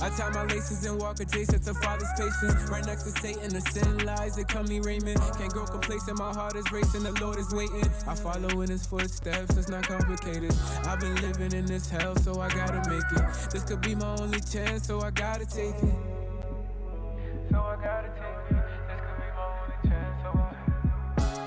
I tie my laces and walk adjacent to Father's patience. Right next to Satan, the sin lies, they call me Raymond. Can't grow complacent, my heart is racing, the Lord is waiting. I follow in his footsteps, it's not complicated. I've been living in this hell, so I gotta make it. This could be my only chance, so I gotta take it. So I gotta take it. This could be my only chance, so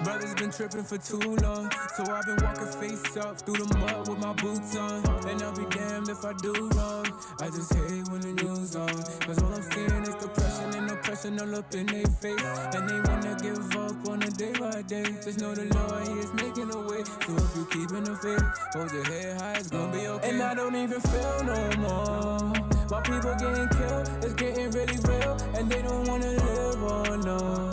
Brothers been tripping for too long, so I've been walking face up through the mud with my boots on. And I'll be damned if I do wrong. I just hate when the news on, cause all I'm seeing is depression and oppression all up in their face. And they wanna give up on a day by day. Just know the Lord, he is making a way. So if you keeping the faith, hold your head high, it's gonna be okay. And I don't even feel no more. My people getting killed, it's getting really real. And they don't wanna live on, no.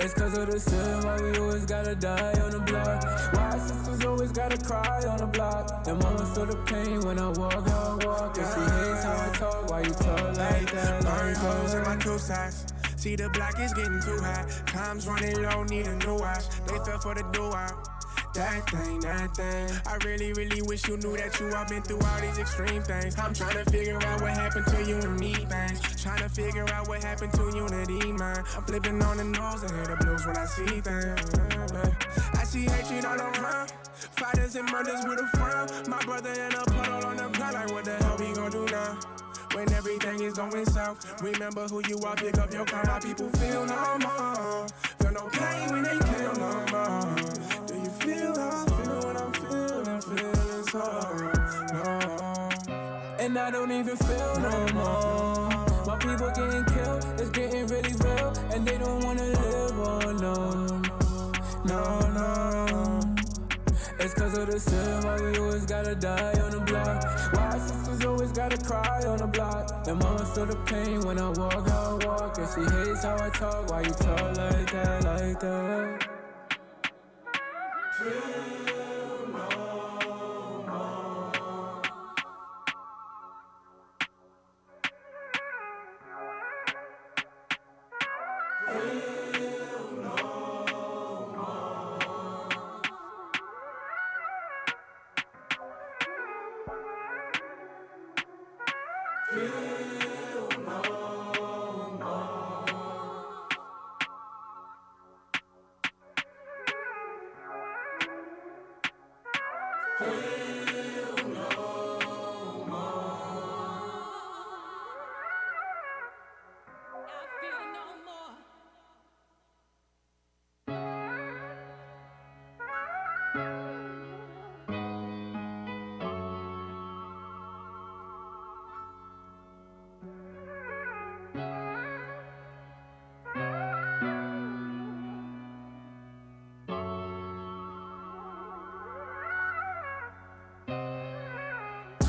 It's cause of the sin, why we always gotta die on the block. Why sisters always gotta cry on the block. And mama feel the pain when I walk, how I walk. And she hates how I talk, why you talk like that? Burn holes in my two sides. See the block is getting too high. Time's running low, need a new watch. They fell for the do-out. That thing. I really wish you knew that you all been through all these extreme things. I'm trying to figure out what happened to you and me, things. Trying to figure out what happened to unity, man. I'm flipping on the nose and hear the blues when I see things. I see hatred all around. Fighters and murders with a frown. My brother in a puddle on the ground, like what the hell we gon' do now? When everything is going south, remember who you are, pick up your car. My people feel no more. Feel no pain when they kill no more. Do you feel how I feel when I'm feeling so no. And I don't even feel no more. My people getting killed, it's getting really real. And they don't wanna live on, no. It's cause of the sin, why we always gotta die on the block. Why sisters always gotta cry on the block. And mama feel the pain when I walk, how I walk. And she hates how I talk, why you talk like that? Feel no more. Feel no more. Feel no more. Feel no more. I feel no more.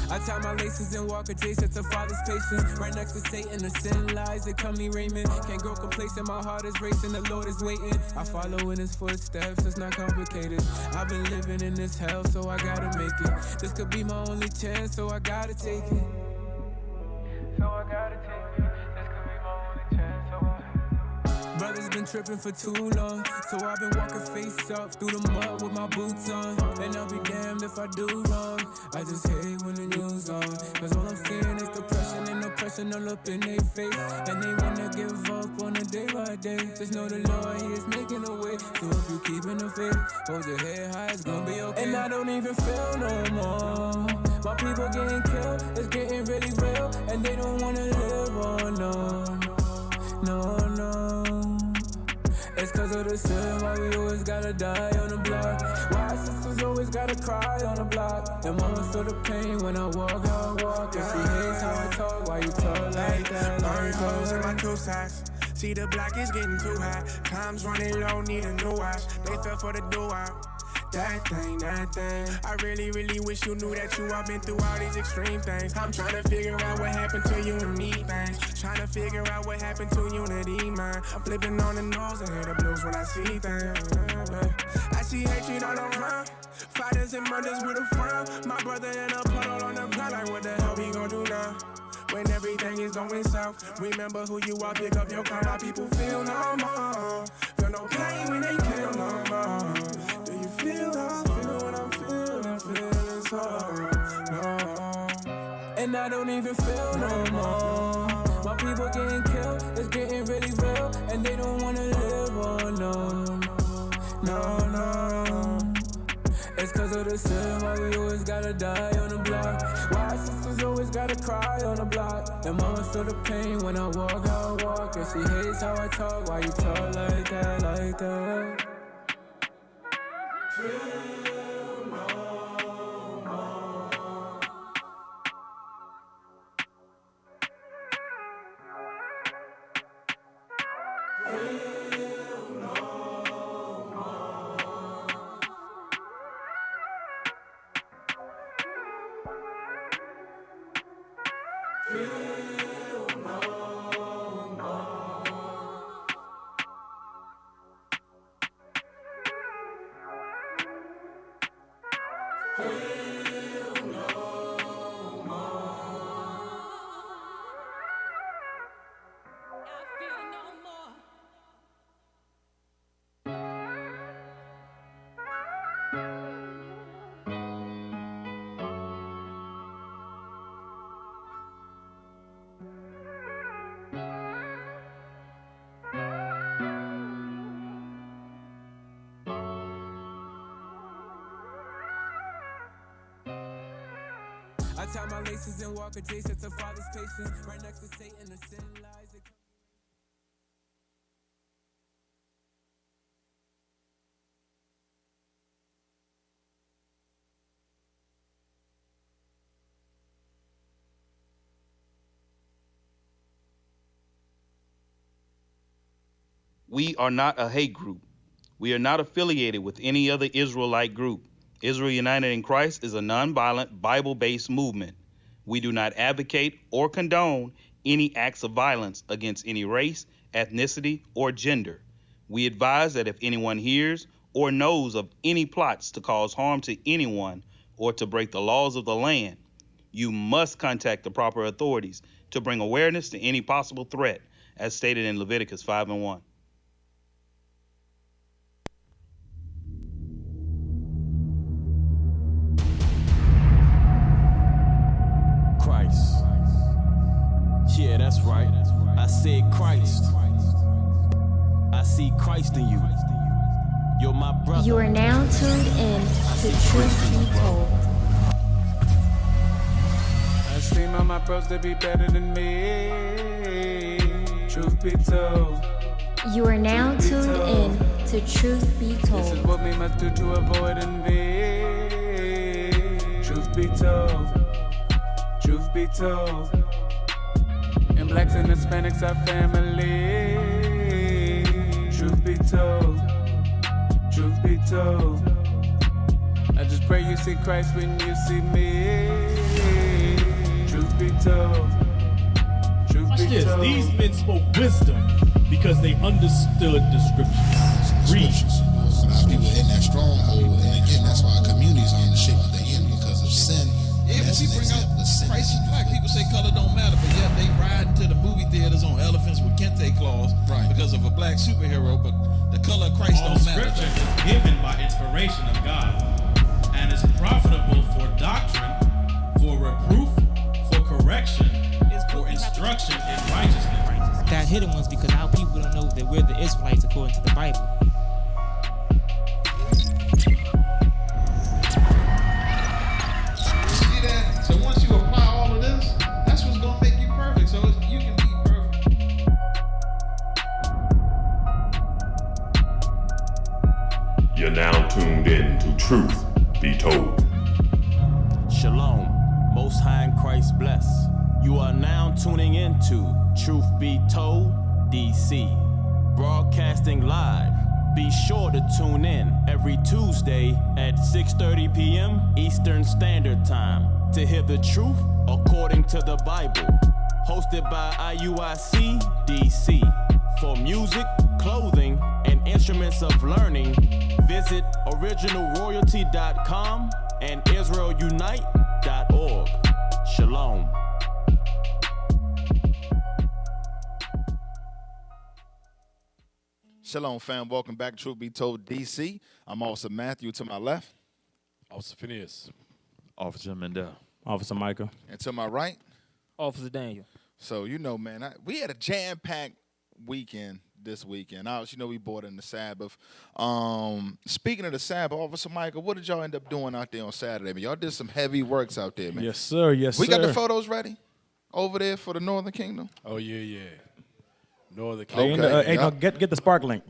I tie my laces and walk adjacent to Father's patience. Right next to Satan, the sin lies, they call me Raymond. Can't grow complacent, my heart is racing, the Lord is waiting. I follow in his footsteps, it's not complicated. I've been living in this hell, so I gotta make it. This could be my only chance, so I gotta take it. So I gotta take it. This could be my only chance, so Brothers been tripping for too long, so I've been walking face up through the mud with my boots on. And I'll be damned if I do wrong. I just hate when the news on, cause all I'm seeing is depression and oppression all up in their face. And they wanna give up on a day by day. Just know the Lord, he is making a way. So if you keeping the faith, hold your head high, it's gonna be okay. And I don't even feel no more. My people getting killed, it's getting really real. And they don't wanna live on, no. It's cause of the sin, why we always gotta die on the block. Why sisters always gotta cry on the block. And mama feel the pain when I walk, how I walk. And she hates how I talk, why you talk like that? Burn holes in my two sides. See the block is getting too high. Time's running low, need a new watch. They fell for the do-out. That thing. I really wish you knew that you all been through all these extreme things. I'm trying to figure out what happened to you and me, things. Trying to figure out what happened to unity, man. I'm flipping on the nose and hear the blues when I see things. I see hatred all around. Fighters and murders with a frown. My brother in a puddle on the ground, like what the hell we gon' do now? When everything is going south, remember who you are, pick up your car. My people feel no more. Feel no pain when they kill no more. Do you feel how I feel when I'm feeling so no? and I don't even feel no more. My people getting killed, it's getting really real, and they don't wanna live, oh no, no, no. It's cause of the sin, why we always gotta die on the block. Why sisters always gotta cry on the block. And mama feel the pain when I walk, how I walk. And she hates how I talk, why you talk like that, like that. Feel no more. Feel no more. Feel no more. Feel no more. I feel no more. I tie my laces and walk adjacent to Father's patience. Right next to Satan, the sin lies. We are not a hate group. We are not affiliated with any other Israelite group. Israel United in Christ is a nonviolent, Bible-based movement. We do not advocate or condone any acts of violence against any race, ethnicity, or gender. We advise that if anyone hears or knows of any plots to cause harm to anyone or to break the laws of the land, you must contact the proper authorities to bring awareness to any possible threat, as stated in Leviticus 5:1. Christ. Yeah, that's right. I said Christ. I see Christ in you. You're my brother. You are now tuned in to Truth Be Told. I esteem all my bros to be better than me. Truth be told. You are now tuned in to Truth Be This is Told. what we must do to avoid envy. Truth be told. Truth be told. And blacks and Hispanics are family. Truth be told. Truth be told. I just pray you see Christ when you see me. Truth be told. Truth Watch be this. told. These men spoke wisdom because they understood the scriptures. Read. A lot of people in that stronghold, and again, that's why communities are in the shape that they in because of sin. Yeah, when That's we an bring example out of sin. Christ is black, people say color don't matter, but yet they ride into the movie theaters on elephants with kente claws because of a black superhero, but the color of Christ All don't matter. scripture is given by inspiration of God and is profitable for doctrine, for reproof, for correction, for instruction in righteousness. Got hidden ones because our people don't know that we're the Israelites according to the Bible. See that? So once you apply all of this, that's what's gonna make you perfect. So you can be perfect. You're now tuned in to Truth Be Told. Shalom. Most High in Christ bless. You are now tuning into Truth Be Told DC. Broadcasting live. Be sure to tune in every Tuesday at 6:30 p.m. Eastern Standard Time to hear the truth according to the Bible. Hosted by IUIC DC. For music, clothing, and instruments of learning, visit originalroyalty.com and israelunite.org. Shalom. Shalom, fam. Welcome back to Truth Be Told DC. I'm Officer Matthew to my left. Officer Phinehas. Officer Mendel. Officer Michael. And to my right, Officer Daniel. So, man, we had a jam-packed weekend this weekend. We bought in the Sabbath. Speaking of the Sabbath, Officer Michael, what did y'all end up doing out there on Saturday? Man, y'all did some heavy works out there, man. Yes, sir. Yes, we sir. got the photos ready over there for the Northern Kingdom? Oh, yeah. Northern Kingdom. Okay. No, get the spark link.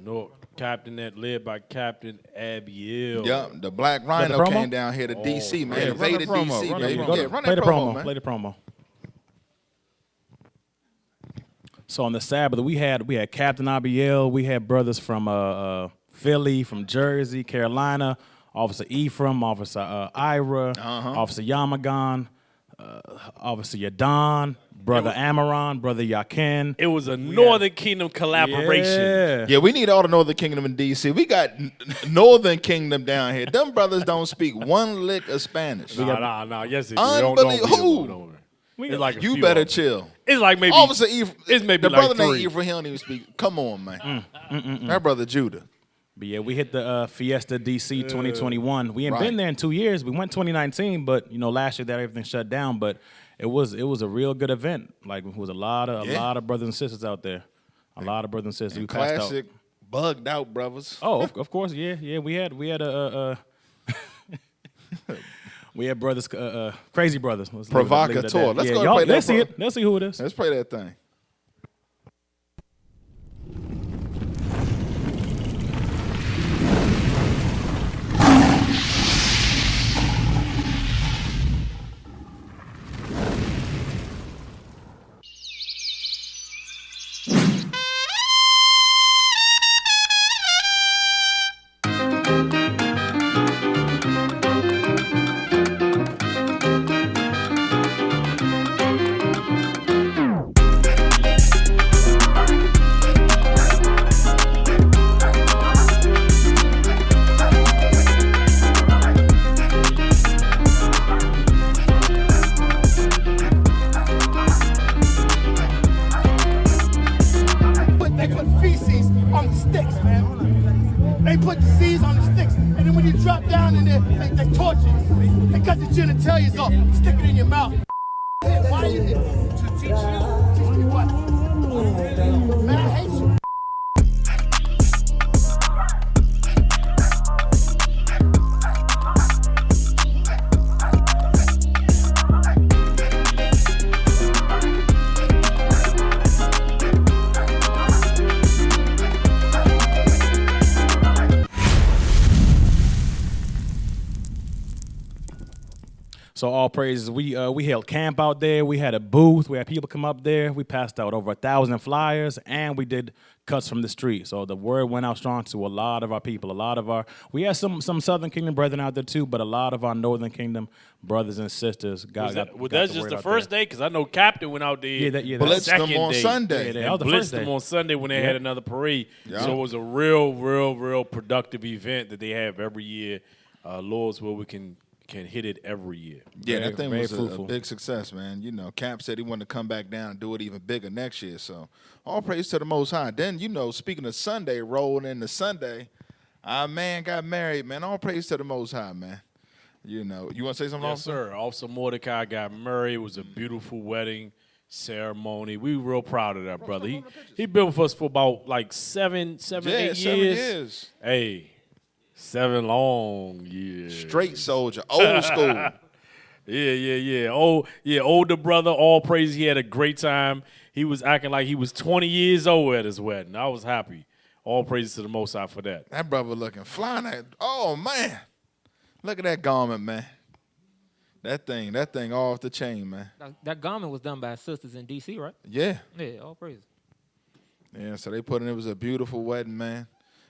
Captain that led by Captain Abiel. Yep, the Black Rhino came down here to D.C., man. Invaded D.C., baby. Play the promo, man. Play the promo. So on the Sabbath, we had Captain Abiel. We had brothers from Philly, from Jersey, Carolina, Officer Ephraim, Officer Ira, Officer Yamagan, Officer Yadon, Brother Amaron, Brother Yakin. It was a Northern Kingdom collaboration. Yeah, we need all the Northern Kingdom in D.C. We got Northern Kingdom down here. Them brothers don't speak one lick of Spanish. Nah. Yes, they do. Unbelievable. It's like you better chill. It's like maybe Officer Ephraim. It's maybe the like brother 3. named Ephraim. He don't even speak. Come on, man. That brother Judah. But yeah, we hit the Fiesta DC 2021. We ain't been there in 2 years. We went 2019, but last year that everything shut down. But it was a real good event. Like it was a lot of brothers and sisters out there. A lot of brothers and sisters. And we passed classic out. Bugged out brothers. Oh, of course, yeah. We had a we had brothers, crazy brothers. Provocateur. Let's go. Play Let's that see it. Let's see who it is. Let's play that thing. genitalia's off. Stick it in your mouth. Why are you here? To teach you. Teach me what? Man, I hate you. So all praises. We held camp out there. We had a booth. We had people come up there. We passed out over 1,000 flyers, and we did cuts from the street. So the word went out strong to a lot of our people. We had some Southern Kingdom brethren out there too, but a lot of our Northern Kingdom brothers and sisters got that's just the first day? Because I know Captain went out there. Blitzed them on Sunday. That was the first day. Blitzed them on Sunday when they had another parade. Yeah. So it was a real productive event that they have every year. Lord's will we can hit it every year. Yeah, that thing was a big success, man. You know, Cap said he wanted to come back down and do it even bigger next year. So all praise to the Most High. Then, speaking of Sunday, rolling into Sunday, our man got married, man. All praise to the Most High, man. You want to say something? Yes, sir. Officer Mordecai got married. It was a beautiful wedding ceremony. We were real proud of that, brother. He been with us for about like 8 years. Hey. 7 long years. Straight soldier, old school. Yeah. Older brother, all praise. He had a great time. He was acting like he was 20 years old at his wedding. I was happy. All praise to the Most High for that. That brother looking flying. Oh, man. Look at that garment, man. That thing off the chain, man. That garment was done by sisters in D.C., right? Yeah. Yeah, all praise. Yeah, so it was a beautiful wedding, man.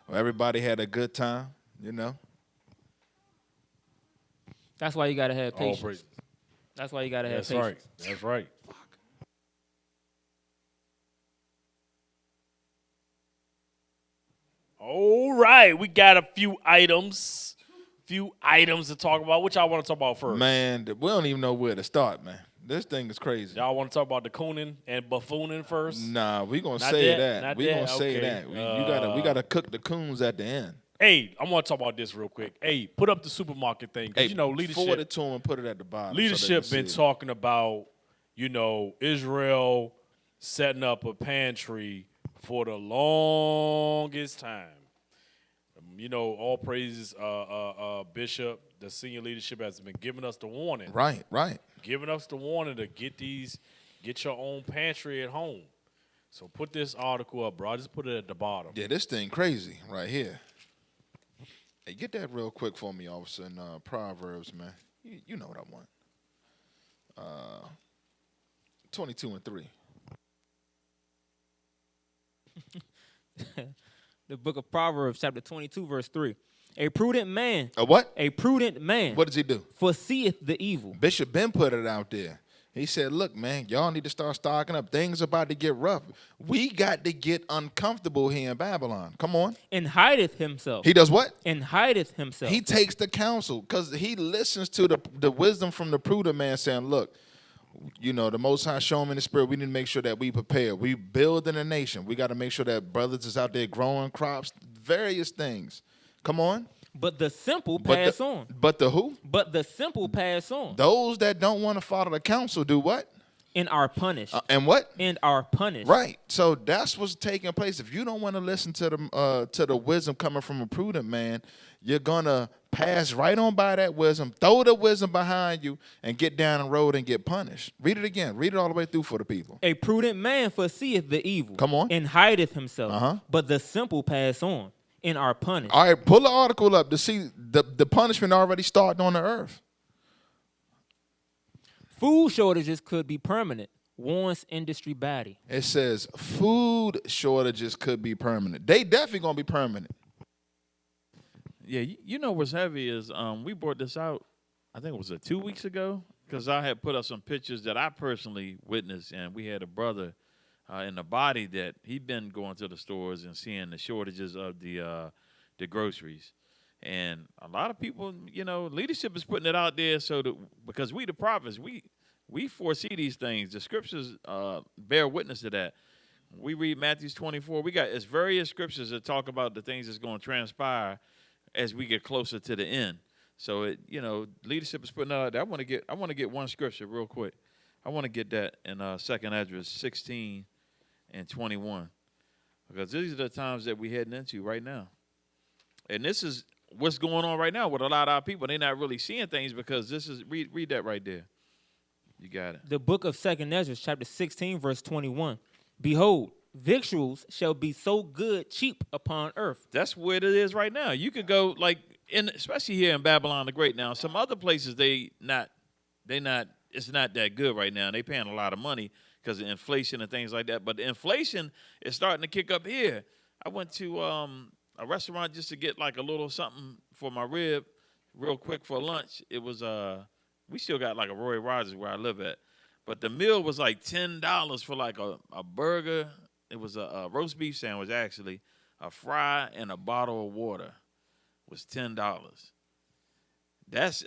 Well, everybody had a good time. That's why you gotta have patience. That's why you gotta have patience. That's right. All right, we got a few items to talk about. What y'all want to talk about first? Man, we don't even know where to start, man. This thing is crazy. Y'all want to talk about the cooning and buffooning first? Nah, we gonna say that. We gonna say that. We gotta cook the coons at the end. Hey, I want to talk about this real quick. Hey, put up the supermarket thing. Hey, you know, leadership. Forward it to him and put it at the bottom. Leadership been talking about, you know, Israel setting up a pantry for the longest time. You know, all praises, Bishop, the senior leadership has been giving us the warning. Right. Giving us the warning to get your own pantry at home. So put this article up, bro. I just put it at the bottom. Yeah, this thing crazy right here. Hey, get that real quick for me, officer, in Proverbs, man. You know what I want. 22:3. The book of Proverbs, chapter 22, verse 3. A prudent man. A what? A prudent man. What does he do? Foreseeth the evil. Bishop Ben put it out there. He said, look, man, y'all need to start stocking up. Things about to get rough. We got to get uncomfortable here in Babylon. Come on. And hideth himself. He does what? And hideth himself. He takes the counsel because he listens to the wisdom from the prudent man saying, look, you know, the Most High show him in the spirit. We need to make sure that we prepare. We building a nation. We got to make sure that brothers is out there growing crops, various things. Come on. But the simple pass on. But the who? But the simple pass on. Those that don't want to follow the counsel do what? And are punished. And what? And are punished. Right. So that's what's taking place. If you don't want to listen to the wisdom coming from a prudent man, you're gonna pass right on by that wisdom, throw the wisdom behind you, and get down the road and get punished. Read it again. Read it all the way through for the people. A prudent man foreseeth the evil. Come on. And hideth himself. But the simple pass on. And are punished. All right, pull the article up to see the punishment already starting on the earth. Food shortages could be permanent, warns industry body. It says food shortages could be permanent. They definitely gonna be permanent. Yeah, you know what's heavy is we brought this out, I think it was 2 weeks ago, because I had put up some pictures that I personally witnessed, and we had a brother in the body that he'd been going to the stores and seeing the shortages of the groceries. And a lot of people, you know, leadership is putting it out there so that, because we the prophets, we foresee these things. The scriptures bear witness to that. We read Matthew 24. We got various scriptures that talk about the things that's going to transpire as we get closer to the end. So it, you know, leadership is putting it out there. I want to get one scripture real quick. I want to get that in 2nd Esdras 16 and 21, because these are the times that we're heading into right now. And this is what's going on right now with a lot of our people. They're not really seeing things because this is, read that right there. You got it. The book of 2nd Esdras, chapter 16, verse 21. Behold, victuals shall be so good cheap upon earth. That's where it is right now. You could go, like, especially here in Babylon the Great now. Some other places it's not that good right now. They paying a lot of money because of inflation and things like that. But the inflation is starting to kick up here. I went to a restaurant just to get like a little something for my rib real quick for lunch. It was we still got like a Roy Rogers where I live at. But the meal was like $10 for like a burger. It was a roast beef sandwich, actually, a fry, and a bottle of water. It was $10. That's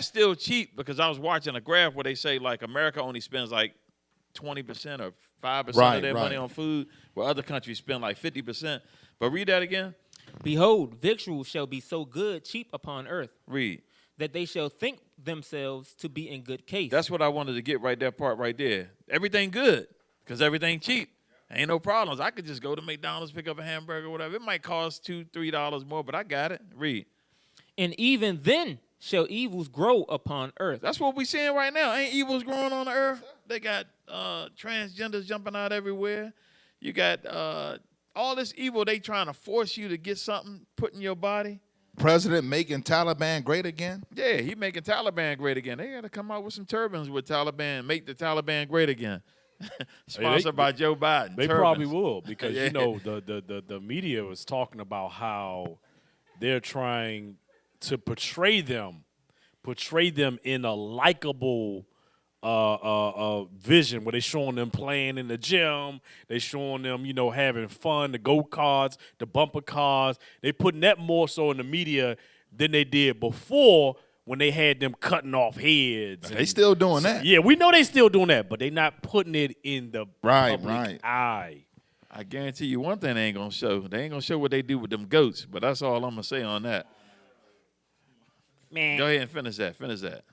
still cheap, because I was watching a graph where they say like America only spends like 20% or 5% of their money on food, where other countries spend like 50%. But read that again. Behold, victuals shall be so good cheap upon earth. Read. That they shall think themselves to be in good case. That's what I wanted to get right there, part right there. Everything good, because everything cheap. Ain't no problems. I could just go to McDonald's, pick up a hamburger, whatever. It might cost $2, $3 more, but I got it. Read. And even then shall evils grow upon earth. That's what we seeing right now. Ain't evils growing on the earth? They got transgenders jumping out everywhere. You got all this evil. They trying to force you to get something put in your body. President making Taliban great again? Yeah, he making Taliban great again. They got to come out with some turbans with Taliban, make the Taliban great again. Sponsored by Joe Biden. They probably will, because you know the media was talking about how they're trying to portray them in a likable vision, where they showing them playing in the gym, they showing them, you know, having fun, the go-karts, the bumper cars. They putting that more so in the media than they did before, when they had them cutting off heads. They still doing that. Yeah, we know they still doing that, but they not putting it in the public eye. I guarantee you one thing they ain't gonna show. They ain't gonna show what they do with them goats. But that's all I'm gonna say on that. Man. Go ahead and finish that. Finish that.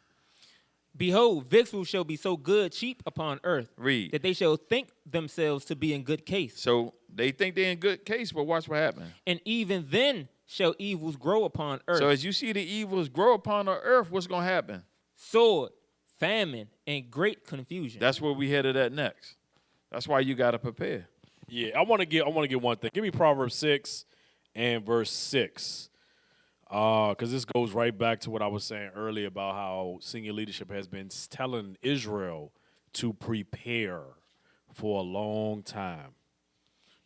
Behold, victuals shall be so good cheap upon earth. Read. That they shall think themselves to be in good case. So they think they're in good case, but watch what happens. And even then shall evils grow upon earth. So as you see the evils grow upon the earth, what's gonna happen? Sword, famine, and great confusion. That's where we headed at next. That's why you gotta prepare. Yeah, I want to get one thing. Give me Proverbs 6 and verse 6. Because this goes right back to what I was saying earlier about how senior leadership has been telling Israel to prepare for a long time.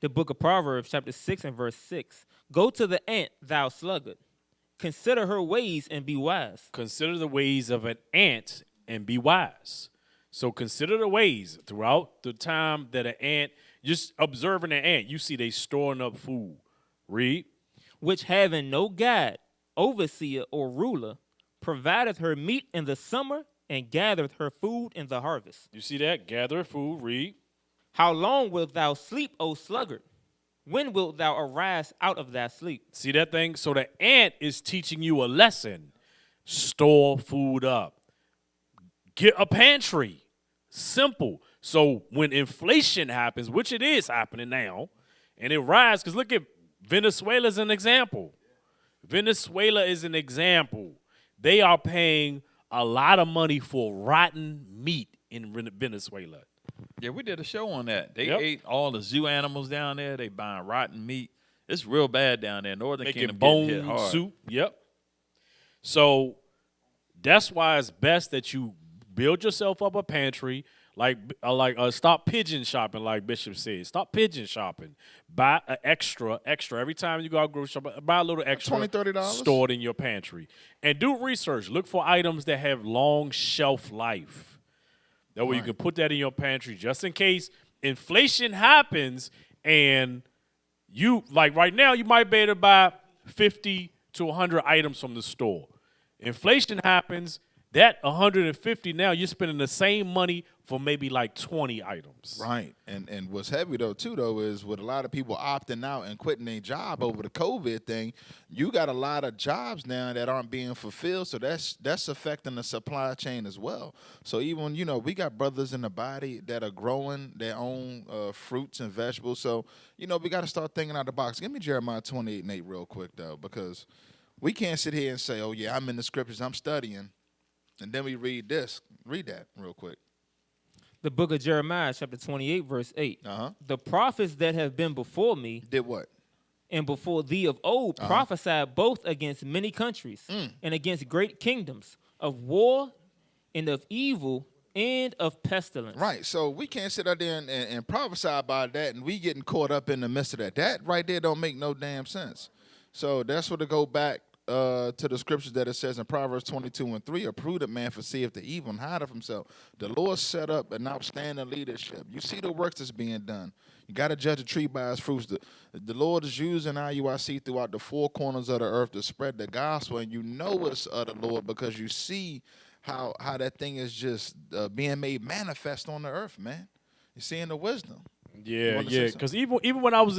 The book of Proverbs, chapter 6 and verse 6. Go to the ant, thou sluggard. Consider her ways and be wise. Consider the ways of an ant and be wise. So consider the ways throughout the time that an ant, just observing an ant, you see they storing up food. Read. Which having no guide, overseer, or ruler, provideth her meat in the summer and gathereth her food in the harvest. You see that? Gather food. Read. How long wilt thou sleep, O sluggard? When wilt thou arise out of thy sleep? See that thing? So the ant is teaching you a lesson. Store food up. Get a pantry. Simple. So when inflation happens, which it is happening now, and it rises, because look at Venezuela as an example. Venezuela is an example. They are paying a lot of money for rotten meat in Venezuela. Yeah, we did a show on that. They ate all the zoo animals down there. They buying rotten meat. It's real bad down there. Northern Kingdom getting hit bone hard. soup. Yep. So that's why it's best that you build yourself up a pantry. Stop pigeon shopping, like Bishop said. Stop pigeon shopping. Buy an extra every time you go out grocery shop. Buy a little extra. $20, $30. Stored in your pantry, and do research. Look for items that have long shelf life. That way you can put that in your pantry just in case inflation happens, and you right now you might be able to buy 50 to 100 items from the store. Inflation happens. That 150 now, you're spending the same money for maybe like 20 items. Right. And what's heavy, though, is with a lot of people opting out and quitting their job over the COVID thing, you got a lot of jobs now that aren't being fulfilled, so that's affecting the supply chain as well. So even, we got brothers in the body that are growing their own fruits and vegetables. So, we got to start thinking out the box. Give me Jeremiah 28:8 real quick, though, because we can't sit here and say, oh, yeah, I'm in the scriptures, I'm studying. And then we read this. Read that real quick. The book of Jeremiah, chapter 28, verse 8. The prophets that have been before me. Did what? And before thee of old prophesied both against many countries and against great kingdoms, of war and of evil and of pestilence. Right. So we can't sit out there and prophesy about that, and we getting caught up in the midst of that. That right there don't make no damn sense. So that's what to go back to the scriptures that it says in Proverbs 22:3, a prudent man foreseeth the evil and hideth himself. The Lord set up an outstanding leadership. You see the works that's being done. You got to judge a tree by its fruits. The Lord is using IUIC throughout the four corners of the earth to spread the gospel, and you know it's of the Lord because you see how that thing is just being made manifest on the earth, man. You're seeing the wisdom. Yeah. Because even when I was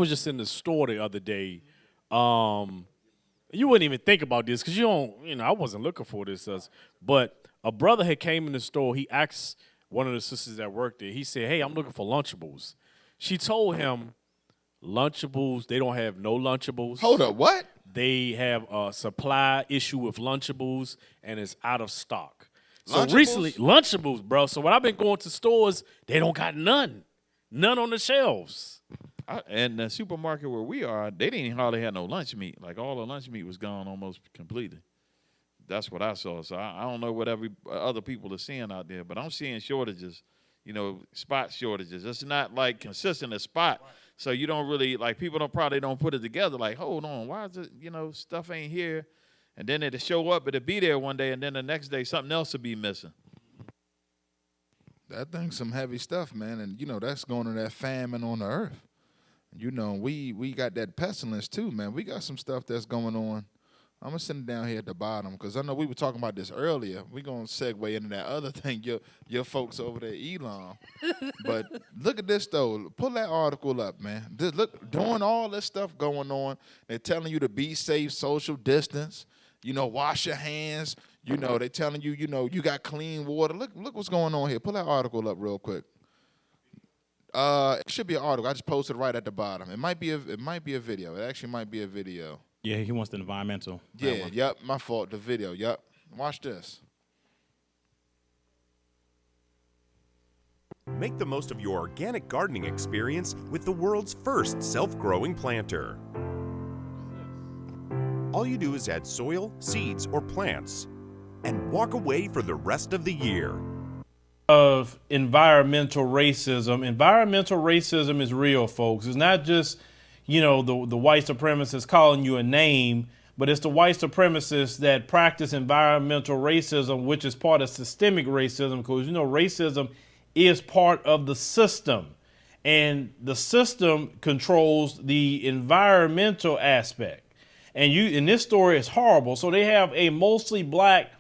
just in the store the other day. You wouldn't even think about this because I wasn't looking for this. But a brother had came in the store. He asked one of the sisters that worked there. He said, hey, I'm looking for Lunchables. She told him, Lunchables, they don't have no Lunchables. Hold up, what? They have a supply issue with Lunchables, and it's out of stock. So Lunchables? Recently, Lunchables, bro. So when I've been going to stores, they don't got none on the shelves. And the supermarket where we are, they didn't hardly have no lunch meat. Like all the lunch meat was gone almost completely. That's what I saw. So I don't know what other people are seeing out there, but I'm seeing shortages, spot shortages. It's not like consistent a spot. So you don't really, people probably don't put it together. Like, hold on, why is it, stuff ain't here? And then it'll show up, it'll be there one day, and then the next day something else will be missing. That thing's some heavy stuff, man. And, that's going to that famine on the earth. We got that pestilence too, man. We got some stuff that's going on I'm gonna send it down here at the bottom because I know we were talking about this earlier. We're gonna segue into that other thing, your folks over there, Elon. But look at this though. Pull that article up, man. Look, doing all this stuff going on. They're telling you to be safe, social distance. Wash your hands. They're telling you, you got clean water. Look what's going on here. Pull that article up real quick. It should be an article. I just posted right at the bottom. It might be a video. It actually might be a video. Yeah, he wants the environmental. Yeah, yep, my fault. The video, yep. Watch this. Make the most of your organic gardening experience with the world's first self-growing planter. All you do is add soil, seeds, or plants, and walk away for the rest of the year. Of environmental racism. Environmental racism is real, folks. It's not just the white supremacists calling you a name, but it's the white supremacists that practice environmental racism, which is part of systemic racism, because racism is part of the system, and the system controls the environmental aspect. And this story is horrible. So they have a mostly black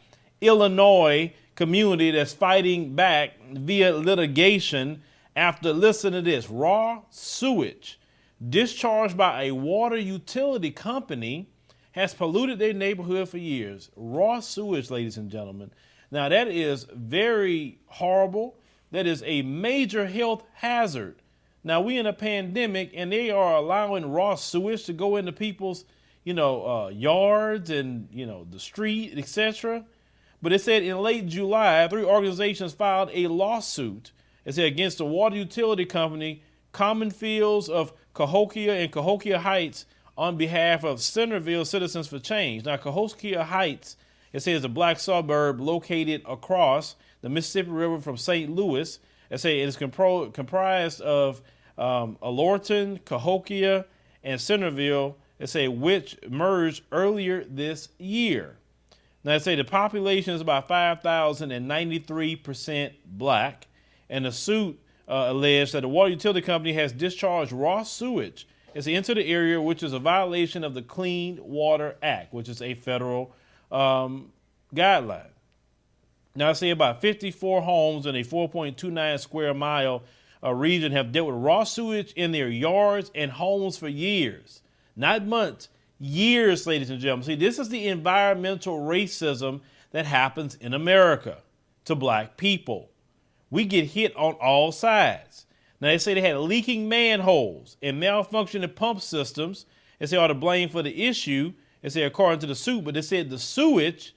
Illinois community that's fighting back via litigation after, listen to this, raw sewage discharged by a water utility company has polluted their neighborhood for years. Raw sewage, ladies and gentlemen. Now, that is very horrible. That is a major health hazard. Now, we in a pandemic, and they are allowing raw sewage to go into people's, yards and, the street, etc. But it said in late July, 3 organizations filed a lawsuit, it said, against the water utility company, Common Fields of Cahokia and Cahokia Heights, on behalf of Centerville Citizens for Change. Now, Cahokia Heights, it says, a black suburb located across the Mississippi River from St. Louis. It says it is comprised of Alorton, Cahokia, and Centerville, it say, which merged earlier this year. Now, they say the population is about 5,000 and 93% black, and the suit alleged that the water utility company has discharged raw sewage into the area, which is a violation of the Clean Water Act, which is a federal guideline. Now, I say about 54 homes in a 4.29 square mile region have dealt with raw sewage in their yards and homes for years, not months, years, ladies and gentlemen. See, this is the environmental racism that happens in America to black people. We get hit on all sides. Now, they say they had leaking manholes and malfunctioning pump systems. They say are to blame for the issue. They say according to the suit, but they said the sewage,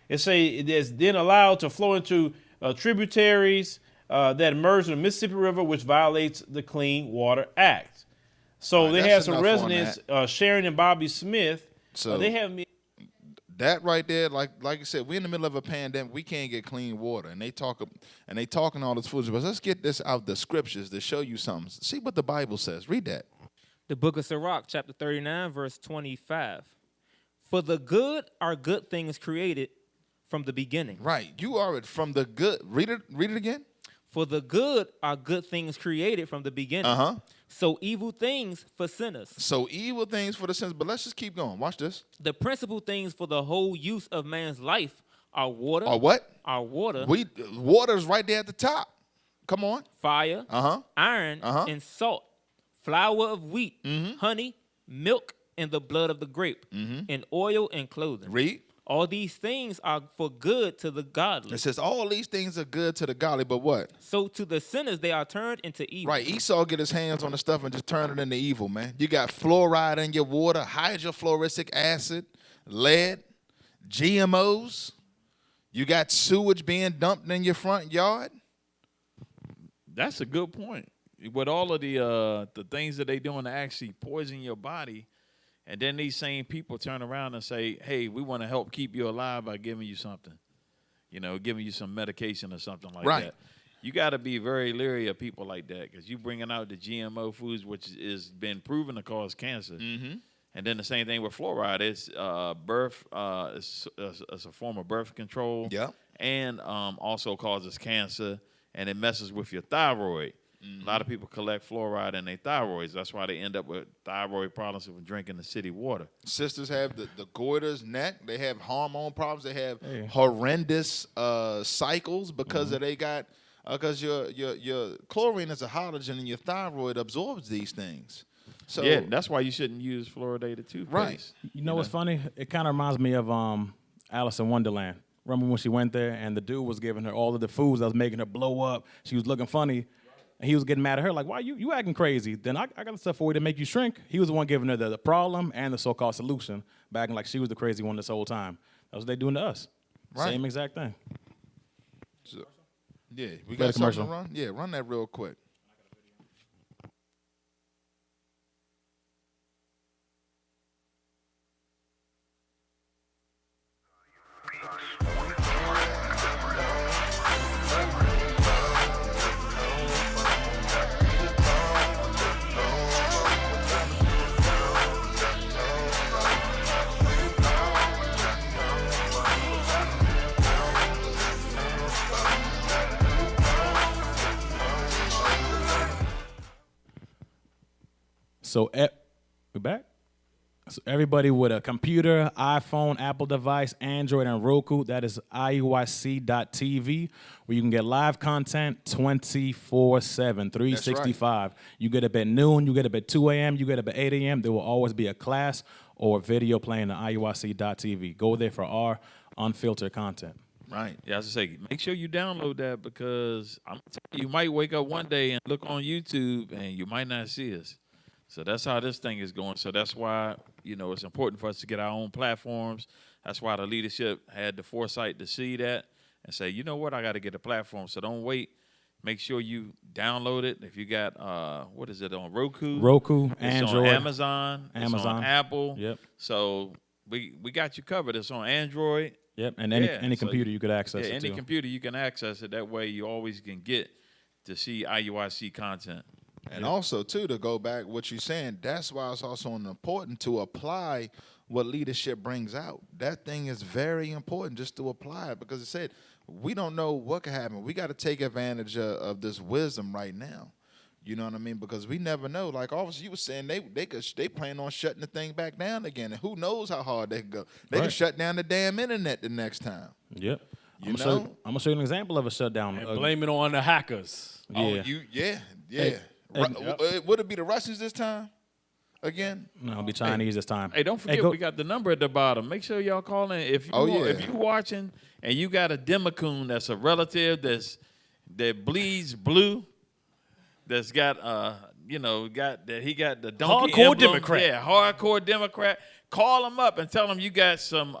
they say it is then allowed to flow into tributaries that emerge from the Mississippi River, which violates the Clean Water Act. So they have some residents, Sharon and Bobby Smith. So they have me. That right there, like I said, we're in the middle of a pandemic. We can't get clean water, and they talking all this foolishness. But let's get this out the scriptures to show you something. See what the Bible says. Read that. The book of Sirach, chapter 39, verse 25. For the good are good things created from the beginning. Right. You are from the good. Read it again. For the good are good things created from the beginning. Uh-huh. So evil things for sinners. So evil things for the sinners. But let's just keep going. Watch this. The principal things for the whole use of man's life are water. Are what? Are water. Water's right there at the top. Come on. Fire. Uh-huh. Iron. Uh-huh. And salt. Flour of wheat. Mm-hmm. Honey. Milk. And the blood of the grape. Mm-hmm. And oil and clothing. Read. All these things are for good to the godly. It says all these things are good to the godly, but what? So to the sinners, they are turned into evil. Right. Esau get his hands on the stuff and just turn it into evil, man. You got fluoride in your water, hydrofluoric acid, lead, GMOs. You got sewage being dumped in your front yard. That's a good point. With all of the things that they doing to actually poison your body, and then these same people turn around and say, hey, we want to help keep you alive by giving you something, giving you some medication or something like that. You got to be very leery of people like that, because you bringing out the GMO foods, which is been proven to cause cancer. Mm-hmm. And then the same thing with fluoride. It's it's a form of birth control. Yeah. And also causes cancer, and it messes with your thyroid. A lot of people collect fluoride in their thyroids. That's why they end up with thyroid problems from drinking the city water. Sisters have the goiters, neck. They have hormone problems. They have horrendous cycles because of they got because your chlorine is a halogen and your thyroid absorbs these things. So yeah, that's why you shouldn't use fluoridated toothpaste. Right. You know what's funny? It kind of reminds me of Alice in Wonderland. Remember when she went there and the dude was giving her all of the foods that was making her blow up? She was looking funny. And he was getting mad at her, like, why you acting crazy? Then I got stuff for you to make you shrink. He was the one giving her the problem and the so-called solution, acting like she was the crazy one this whole time. That's what they doing to us. Right. Same exact thing. So, yeah, we Play got the something commercial. to run? Yeah, run that real quick. So, we back? So everybody with a computer, iPhone, Apple device, Android, and Roku, that is IUIC.tv, where you can get live content 24/7, 365. You get up at noon, you get up at 2 a.m., you get up at 8 a.m. There will always be a class or video playing on IUIC.tv. Go there for our unfiltered content. Right. Yeah, I was gonna say, make sure you download that because you might wake up one day and look on YouTube and you might not see us. So that's how this thing is going. So that's why, it's important for us to get our own platforms. That's why the leadership had the foresight to see that and say, you know what, I got to get a platform. So don't wait. Make sure you download it. If you got, what is it, on Roku? Roku, it's Android. on Amazon. It's on Apple. Yep. So we got you covered. It's on Android. Yep, and any computer you could access it any to. computer you can access it. That way you always can get to see IUIC content. And also, too, to go back what you're saying, that's why it's also important to apply what leadership brings out. That thing is very important just to apply it because it said we don't know what could happen. We got to take advantage of this wisdom right now. You know what I mean? Because we never know. Like, obviously, you were saying they plan on shutting the thing back down again. And who knows how hard they can go. They can shut down the damn internet the next time. Yep. I'm going to show you an example of a shutdown. And blame it on the hackers. Yeah. Would it be the Russians this time? Again? No, it'll be Chinese this time. Hey, don't forget we got the number at the bottom. Make sure y'all call in. If you're watching and you got a Democune that's a relative that bleeds blue, that's got he got the donkey hardcore emblem. Democrat. Yeah, hardcore Democrat. Call them up and tell them you got some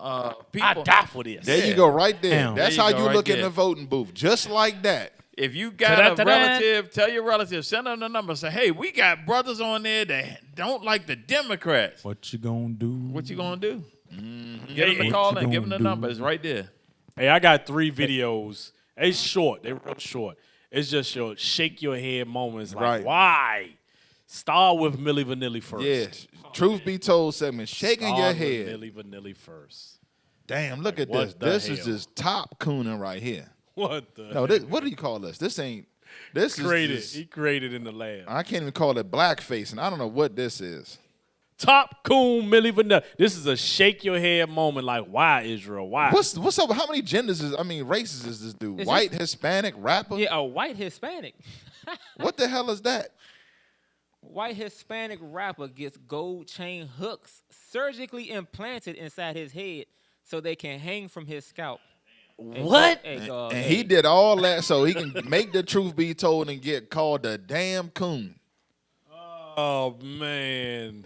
people. I die for this. There you go, right there. Damn. That's how you look in the voting booth, just like that. If you got a relative, tell your relative, send them the number. Say, hey, we got brothers on there that don't like the Democrats. What you gonna do? What you gonna do? Give them the call and give them the number. It's right there. Hey, I got 3 videos. It's short. They're real short. It's just your shake your head moments. Like, why? Start with Milli Vanilli first. Yes. Truth be told segment. Shaking your head. Milli Vanilli first. Damn, look at this. This is just top cooning right here. What the? No, what do you call this? This ain't. This created. is. He created in the lab. I can't even call it blackface, and I don't know what this is. Top coon Milli Vanilli. This is a shake your head moment. Like, why Israel? Why? What's up? How many races is this dude? White, Hispanic, rapper? Yeah, a white Hispanic. What the hell is that? White Hispanic rapper gets gold chain hooks surgically implanted inside his head so they can hang from his scalp. What? And he did all that so he can make the truth be told and get called a damn coon. Oh, man.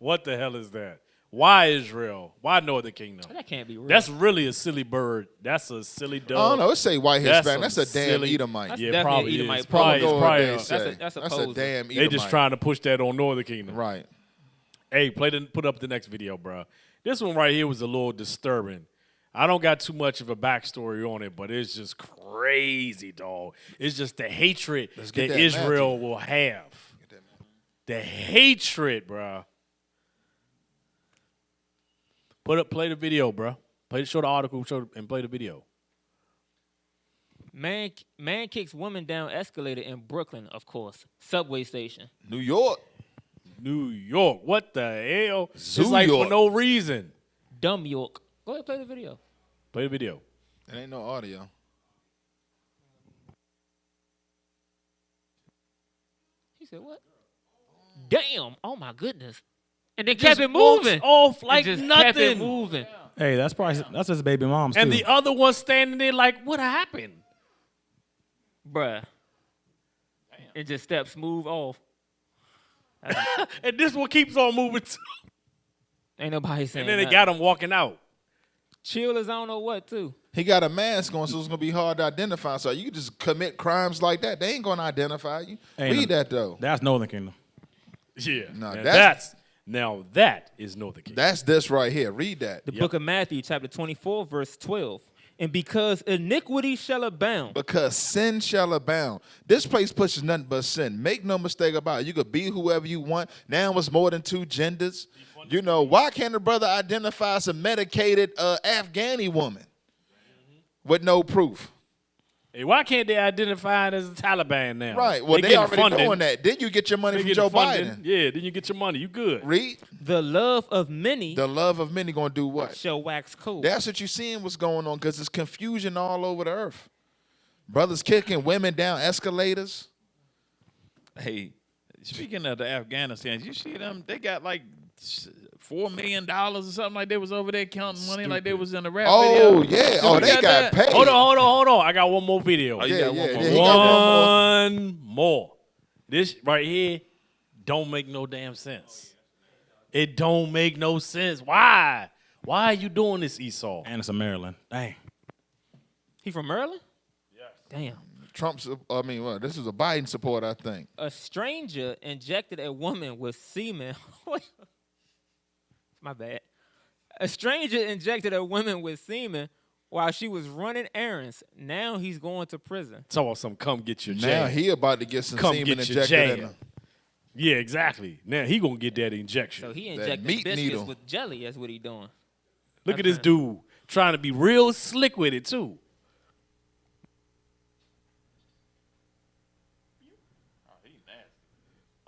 What the hell is that? Why Israel? Why Northern Kingdom? That can't be real. That's really a silly bird. That's a silly dove. I don't know. It say white Hispanic. That's a damn Edomite. That's Yeah, probably Edomite. is. Probably That's a damn Edomite. They just trying to push that on Northern Kingdom. Right. Hey, put up the next video, bro. This one right here was a little disturbing. I don't got too much of a backstory on it, but it's just crazy, dog. It's just the hatred that Israel will have. The hatred, bro. Play the video, bro. Show the article, and play the video. Man kicks woman down escalator in Brooklyn, of course. Subway station. New York. New York. What the hell? Zoo It's like York. for no reason. Dumb York. Go ahead, play the video. Play the video. It ain't no audio. He said, what? Damn. Oh, my goodness. And then Just kept it moving. walks off like and just nothing. Kept it moving. Hey, that's his baby mom's And too. the other one standing there like, what happened? Bruh. And just steps smooth off. And this one keeps on moving too. Ain't nobody saying And then they nothing. got him walking out. Chill as I don't know what, too. He got a mask on, so it's gonna be hard to identify. So you can just commit crimes like that. They ain't gonna identify you. Read that though. That's Northern Kingdom. Yeah. No, Now that's that is Northern Kingdom. That's this right here. Read that. The book of Matthew, chapter 24, verse 12. And because iniquity shall abound. Because sin shall abound. This place pushes nothing but sin. Make no mistake about it. You could be whoever you want. Now it's more than two genders. You know, why can't a brother identify as a medicated Afghani woman with no proof? Hey, why can't they identify it as the Taliban now? Right. Well, they getting already funding. doing that. Then you get your money They from getting Joe funding. Biden. Yeah, then you get your money. You good. Read. The love of many. The love of many gonna do what? Shall wax cold. That's what you're seeing what's going on because it's confusion all over the earth. Brothers kicking women down escalators. Hey, speaking of the Afghanistan, you see them? They got like $4 million or something like they was over there counting money like they was in the rap Oh, video. yeah. Oh, they got that? paid. Hold on. I got one more video. Oh, you got one more. he got One more. This right here don't make no damn sense. It don't make no sense. Why? Why are you doing this, Esau? And it's in Maryland. Dang. He from Maryland? Yes. Damn. This is a Biden support, I think. A stranger injected a woman with semen. My bad. A stranger injected a woman with semen while she was running errands. Now he's going to prison. Talk about some come get your jab. Now he about to get some Come semen get your injected jab. in him. Yeah, exactly. Now he gonna get that injection. So he That injected meat biscuits needle. with jelly. That's what he doing. Look at this dude trying to be real slick with it too.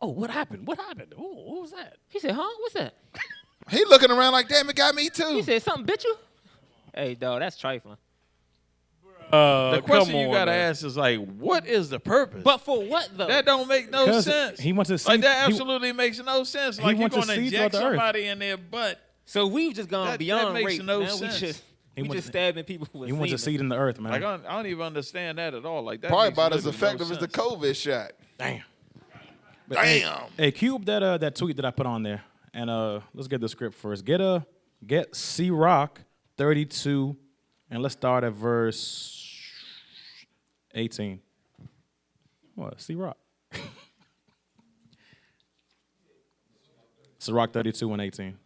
Oh, what happened? What happened? Oh, what was that? He said, huh? What's that? He looking around like, damn, it got me too. He said, something bit you? Hey, dog, that's trifling. The question come you on, gotta man. ask is like, what is the purpose? But for what, though? That don't make no 'Cause sense. he wants to see- like that he- absolutely makes no sense. he Like you're wants to gonna see inject throughout the earth. somebody in their butt. So we've just gone That beyond makes rape. no Now sense. we just stabbing people with He wants a semen. seed in the earth, man. Like I don't even understand that at all. Like that Probably makes about as literally no effective as the sense. COVID shot. Damn. But Damn. Hey, cube that tweet that I put on there, and let's get the script first. Get C Rock 32, and let's start at verse 18. What? C Rock. C Rock 32 and 18.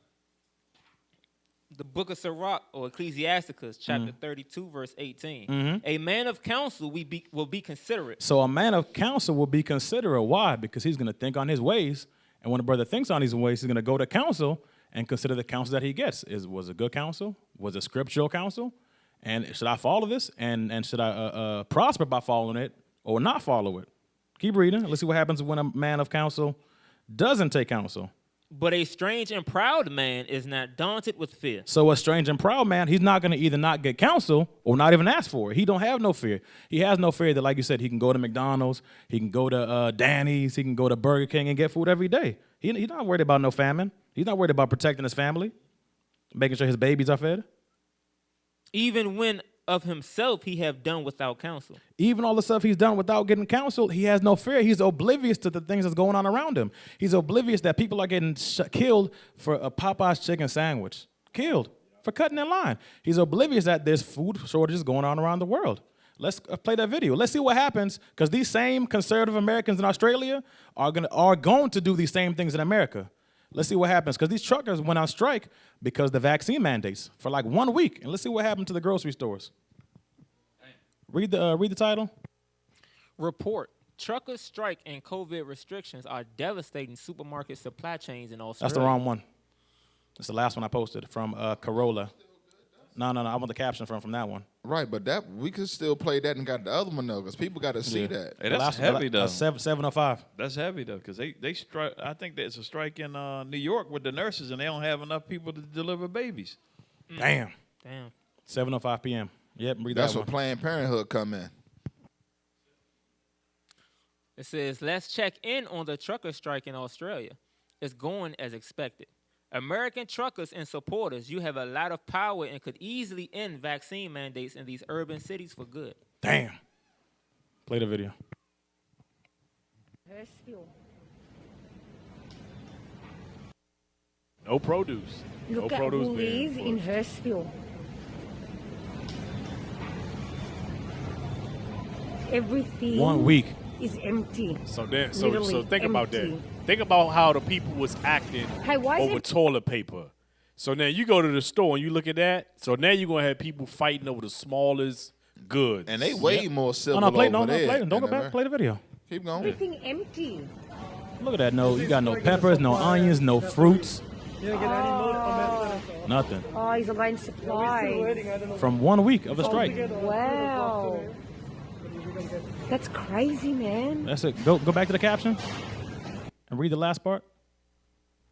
The book of Sirach, or Ecclesiasticus, chapter 32, verse 18. A man of counsel will be considerate. So a man of counsel will be considerate. Why? Because he's going to think on his ways. And when a brother thinks on his ways, he's going to go to counsel and consider the counsel that he gets. Was it good counsel? Was it scriptural counsel? And should I follow this? And should I prosper by following it or not follow it? Keep reading. Let's see what happens when a man of counsel doesn't take counsel. But a strange and proud man is not daunted with fear. So a strange and proud man, he's not going to either not get counsel or not even ask for it. He don't have no fear. He has no fear that, like you said, he can go to McDonald's, he can go to Danny's, he can go to Burger King and get food every day. He's not worried about no famine. He's not worried about protecting his family, making sure his babies are fed. Even when of himself he have done without counsel. Even all the stuff he's done without getting counsel, he has no fear. He's oblivious to the things that's going on around him. He's oblivious that people are getting killed for a Popeye's chicken sandwich. Killed for cutting in line. He's oblivious that there's food shortages going on around the world. Let's play that video. Let's see what happens, because these same conservative Americans in Australia are going to do these same things in America. Let's see what happens, because these truckers went on strike because the vaccine mandates for like 1 week. And let's see what happened to the grocery stores. Read the title. Report. Truckers' strike and COVID restrictions are devastating supermarket supply chains in Australia. That's the wrong one. That's the last one I posted from Corolla. No. I want the caption from that one. Right, but that we could still play that and got the other one though, because people got to see that. Hey, that's heavy though. 7:05. That's heavy though, because they strike. I think there's a strike in New York with the nurses, and they don't have enough people to deliver babies. Damn. 7:05 p.m. Yep, read That's that where one. Planned Parenthood come in. It says, let's check in on the trucker strike in Australia. It's going as expected. American truckers and supporters, you have a lot of power and could easily end vaccine mandates in these urban cities for good. Damn. Play the video. No produce. Look no at produce Woolies being in Hurstville. Everything 1 week. is empty. So then, Literally so think about that. empty. Think about how the people was acting Hey, why is over it- toilet paper. So now you go to the store and you look at that. So now you're gonna have people fighting over the smallest goods. And they way more civil No, play, over there. play. Don't go back. Play the video. Keep going. Everything empty. Look at that. No, you got no peppers, no onions, no fruits. Nothing. Oh, he's a line supply. From 1 week of a strike. Wow. That's crazy, man. That's it. Go back to the caption and read the last part.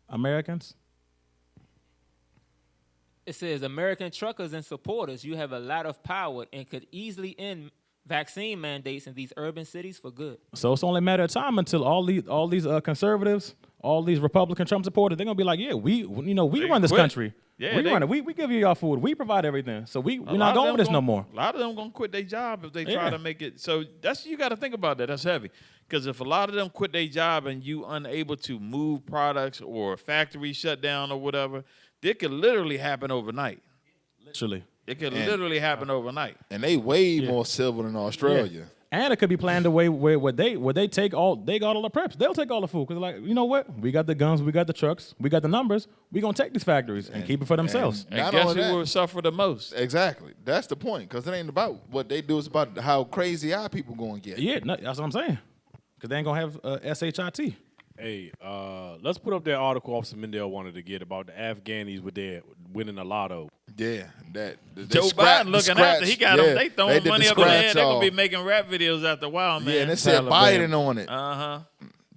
Americans. It says, American truckers and supporters, you have a lot of power and could easily end vaccine mandates in these urban cities for good. So it's only a matter of time until all these conservatives, all these Republican Trump supporters, they're gonna be like, yeah, we run this quit. country. Yeah, we they- run it. We give you y'all food. We provide everything. So we're A not lot of going them with this no gon- more. A lot of them gonna quit their job if they try Yeah. to make it. So you got to think about that. That's heavy. Because if a lot of them quit their job and you unable to move products or a factory shut down or whatever, it could literally happen overnight. Literally. It could literally happen overnight. And they way more civil than Australia. And it could be planned the way where they got all the preps. They'll take all the food because like, you know what? We got the guns, we got the trucks, we got the numbers. We gonna take these factories and keep it for themselves. And guess who will suffer the most? Exactly. That's the point. Because it ain't about what they do. It's about how crazy our people going to get. Yeah, no, that's what I'm saying. Because they ain't gonna have SHIT. Hey, let's put up that article Officer Mendel wanted to get about the Afghanis with their winning the lotto. Yeah, they Joe Biden looking after he got them. They throwing did money the up in the scratch air. They're gonna be off. making rap videos after a while, man. Yeah, and it said Biden on it.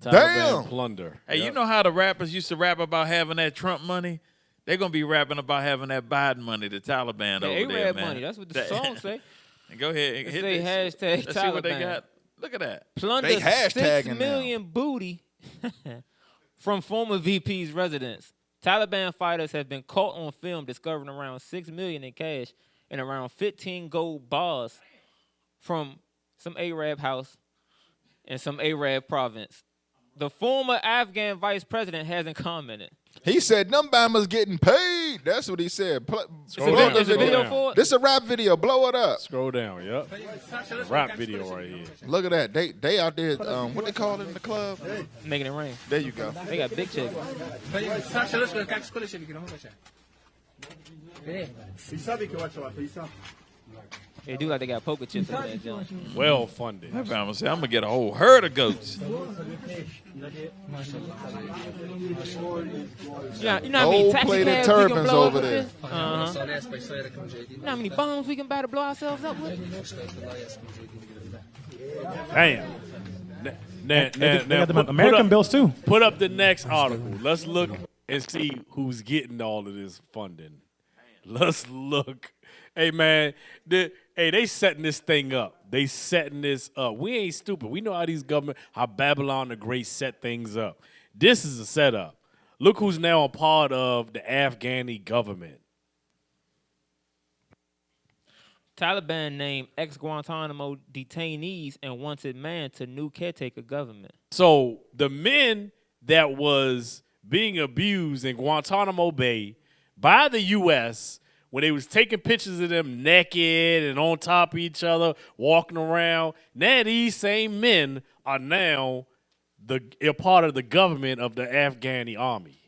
Taliban plunder. Hey, you know how the rappers used to rap about having that Trump money? They're gonna be rapping about having that Biden money, the Taliban The over there, Arab man. money. That's what the song say. Go ahead, It hit say this. hashtag Let's see what they Taliban. got. Look at that. Plunder They hashtagging 6 now. million booty from former VP's residence. Taliban fighters have been caught on film discovering around 6 million in cash and around 15 gold bars from some Arab house in some Arab province. The former Afghan vice president hasn't commented. He said, them Bama's getting paid. That's what he said. Scroll down. Is the video for it? This a rap video. Blow it up. Scroll down, yep. Rap video right here. Look at that. They out there, what they call it in the club? Making it rain. There you go. They got big chicks. They do like they got poker chips in that joint. Well funded. I'm gonna say I'm gonna get a whole herd of goats. Yeah, you know how many taxi Gold-plated cabs we can turbans blow over up there. with? You know how many bombs we can buy to blow ourselves up with? Damn. They got the put American up- bills too. Put up the next article. Let's look and see who's getting all of this funding. Let's look. Hey man, they setting this thing up. They setting this up. We ain't stupid. We know how these government, how Babylon the Great set things up. This is a setup. Look who's now a part of the Afghani government. Taliban named ex-Guantanamo detainees and wanted man to new caretaker government. So the men that was being abused in Guantanamo Bay by the U.S. when they was taking pictures of them naked and on top of each other, walking around, now these same men are now a part of the government of the Afghani army.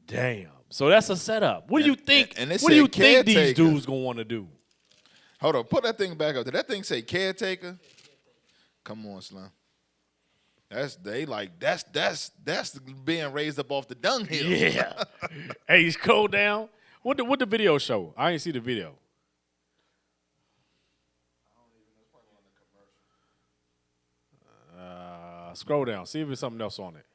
Damn. So that's a setup. What do you think? and it What do you said think these caretaker. dudes gonna want to do? Hold on. Put that thing back up. Did that thing say caretaker? Come on, Slim. That's being raised up off the dunghill. Yeah. Hey, scroll down. What the video show? I ain't see the video. Scroll down. See if there's something else on it.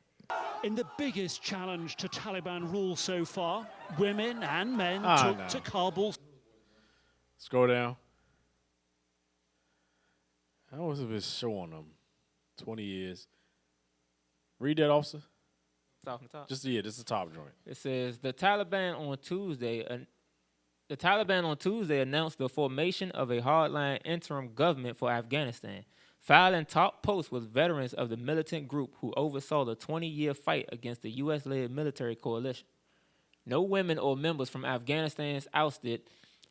In the biggest challenge to Taliban rule so far, women and men took to Kabul. Scroll down. How was it showing them? 20 years. Read that, officer. Top from top. Just this is the top joint. It says the Taliban on Tuesday announced the formation of a hardline interim government for Afghanistan, filing top posts with veterans of the militant group who oversaw the 20-year fight against the U.S.-led military coalition. No women or members from Afghanistan's ousted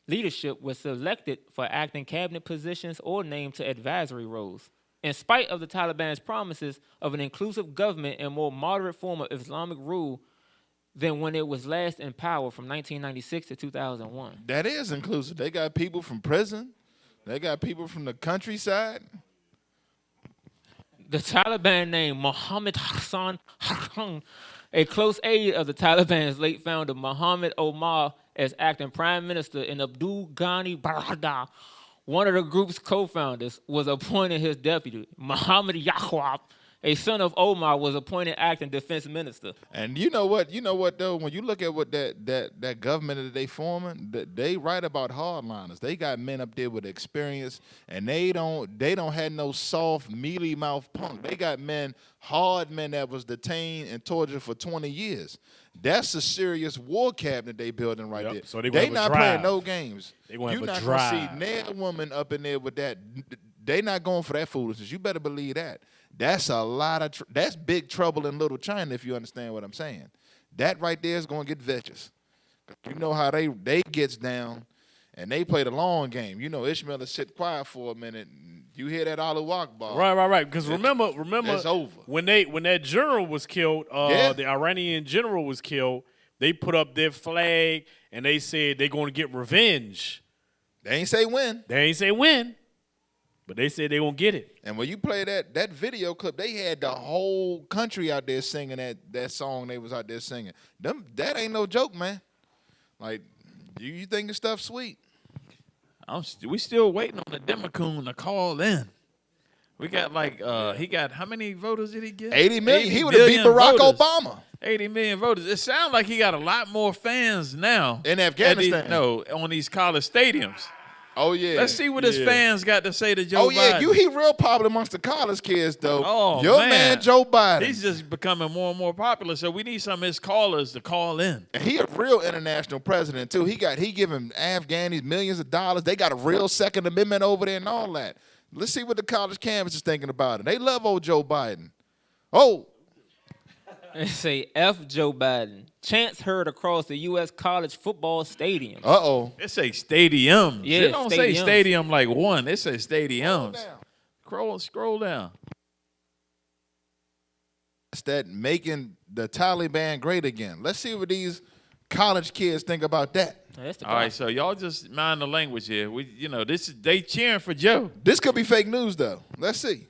leadership were selected for acting cabinet positions or named to advisory roles, in spite of the Taliban's promises of an inclusive government and more moderate form of Islamic rule than when it was last in power from 1996 to 2001. That is inclusive. They got people from prison. They got people from the countryside. The Taliban named Mohammed Hassan Khan, a close aide of the Taliban's late founder Mohammed Omar, as acting prime minister, and Abdul Ghani Baradar, one of the group's co-founders, was appointed his deputy. Mohammed Yaqub, a son of Omar, was appointed acting defense minister. And you know what though? When you look at what that government that they forming, they write about hardliners. They got men up there with experience, and they don't have no soft, mealy mouth punk. They got hard men that was detained and tortured for 20 years. That's a serious war cabinet they building right there. So they not playing no games. You're not gonna see nail woman up in there with that. They not going for that foolishness. You better believe that. That's a lot of that's big trouble in Little China, if you understand what I'm saying. That right there is going to get vicious. You know how they gets down, and they play the long game. You know, Ishmael will sit quiet for a minute. And you hear that Allahu Akbar. Right. Because remember, it's over. When that general was killed, the Iranian general was killed. They put up their flag and they said they're going to get revenge. They ain't say when. But they said they won't get it. And when you play that video clip, they had the whole country out there singing that song they was out there singing. That ain't no joke, man. Like, you think the stuff sweet. We still waiting on the Democrat to call in. We got he got, how many voters did he get? 80 million. He would have beat Barack Obama. 80 million voters. It sounds like he got a lot more fans now. In Afghanistan. On these college stadiums. Oh, yeah. Let's see what his fans got to say to Joe Biden. He real popular amongst the college kids, though. Oh, Your man Joe Biden. He's just becoming more and more popular, so we need some of his callers to call in. And he a real international president, too. He giving Afghanis millions of dollars. They got a real Second Amendment over there and all that. Let's see what the college campus is thinking about it. They love old Joe Biden. Oh. They say F Joe Biden. Chants heard across the U.S. college football stadiums. Uh-oh. It say stadiums. Yeah, it don't say stadium like one. It say stadiums. Scroll down. It's that making the Taliban great again. Let's see what these college kids think about that. All right, so y'all just mind the language here. They cheering for Joe. This could be fake news, though. Let's see.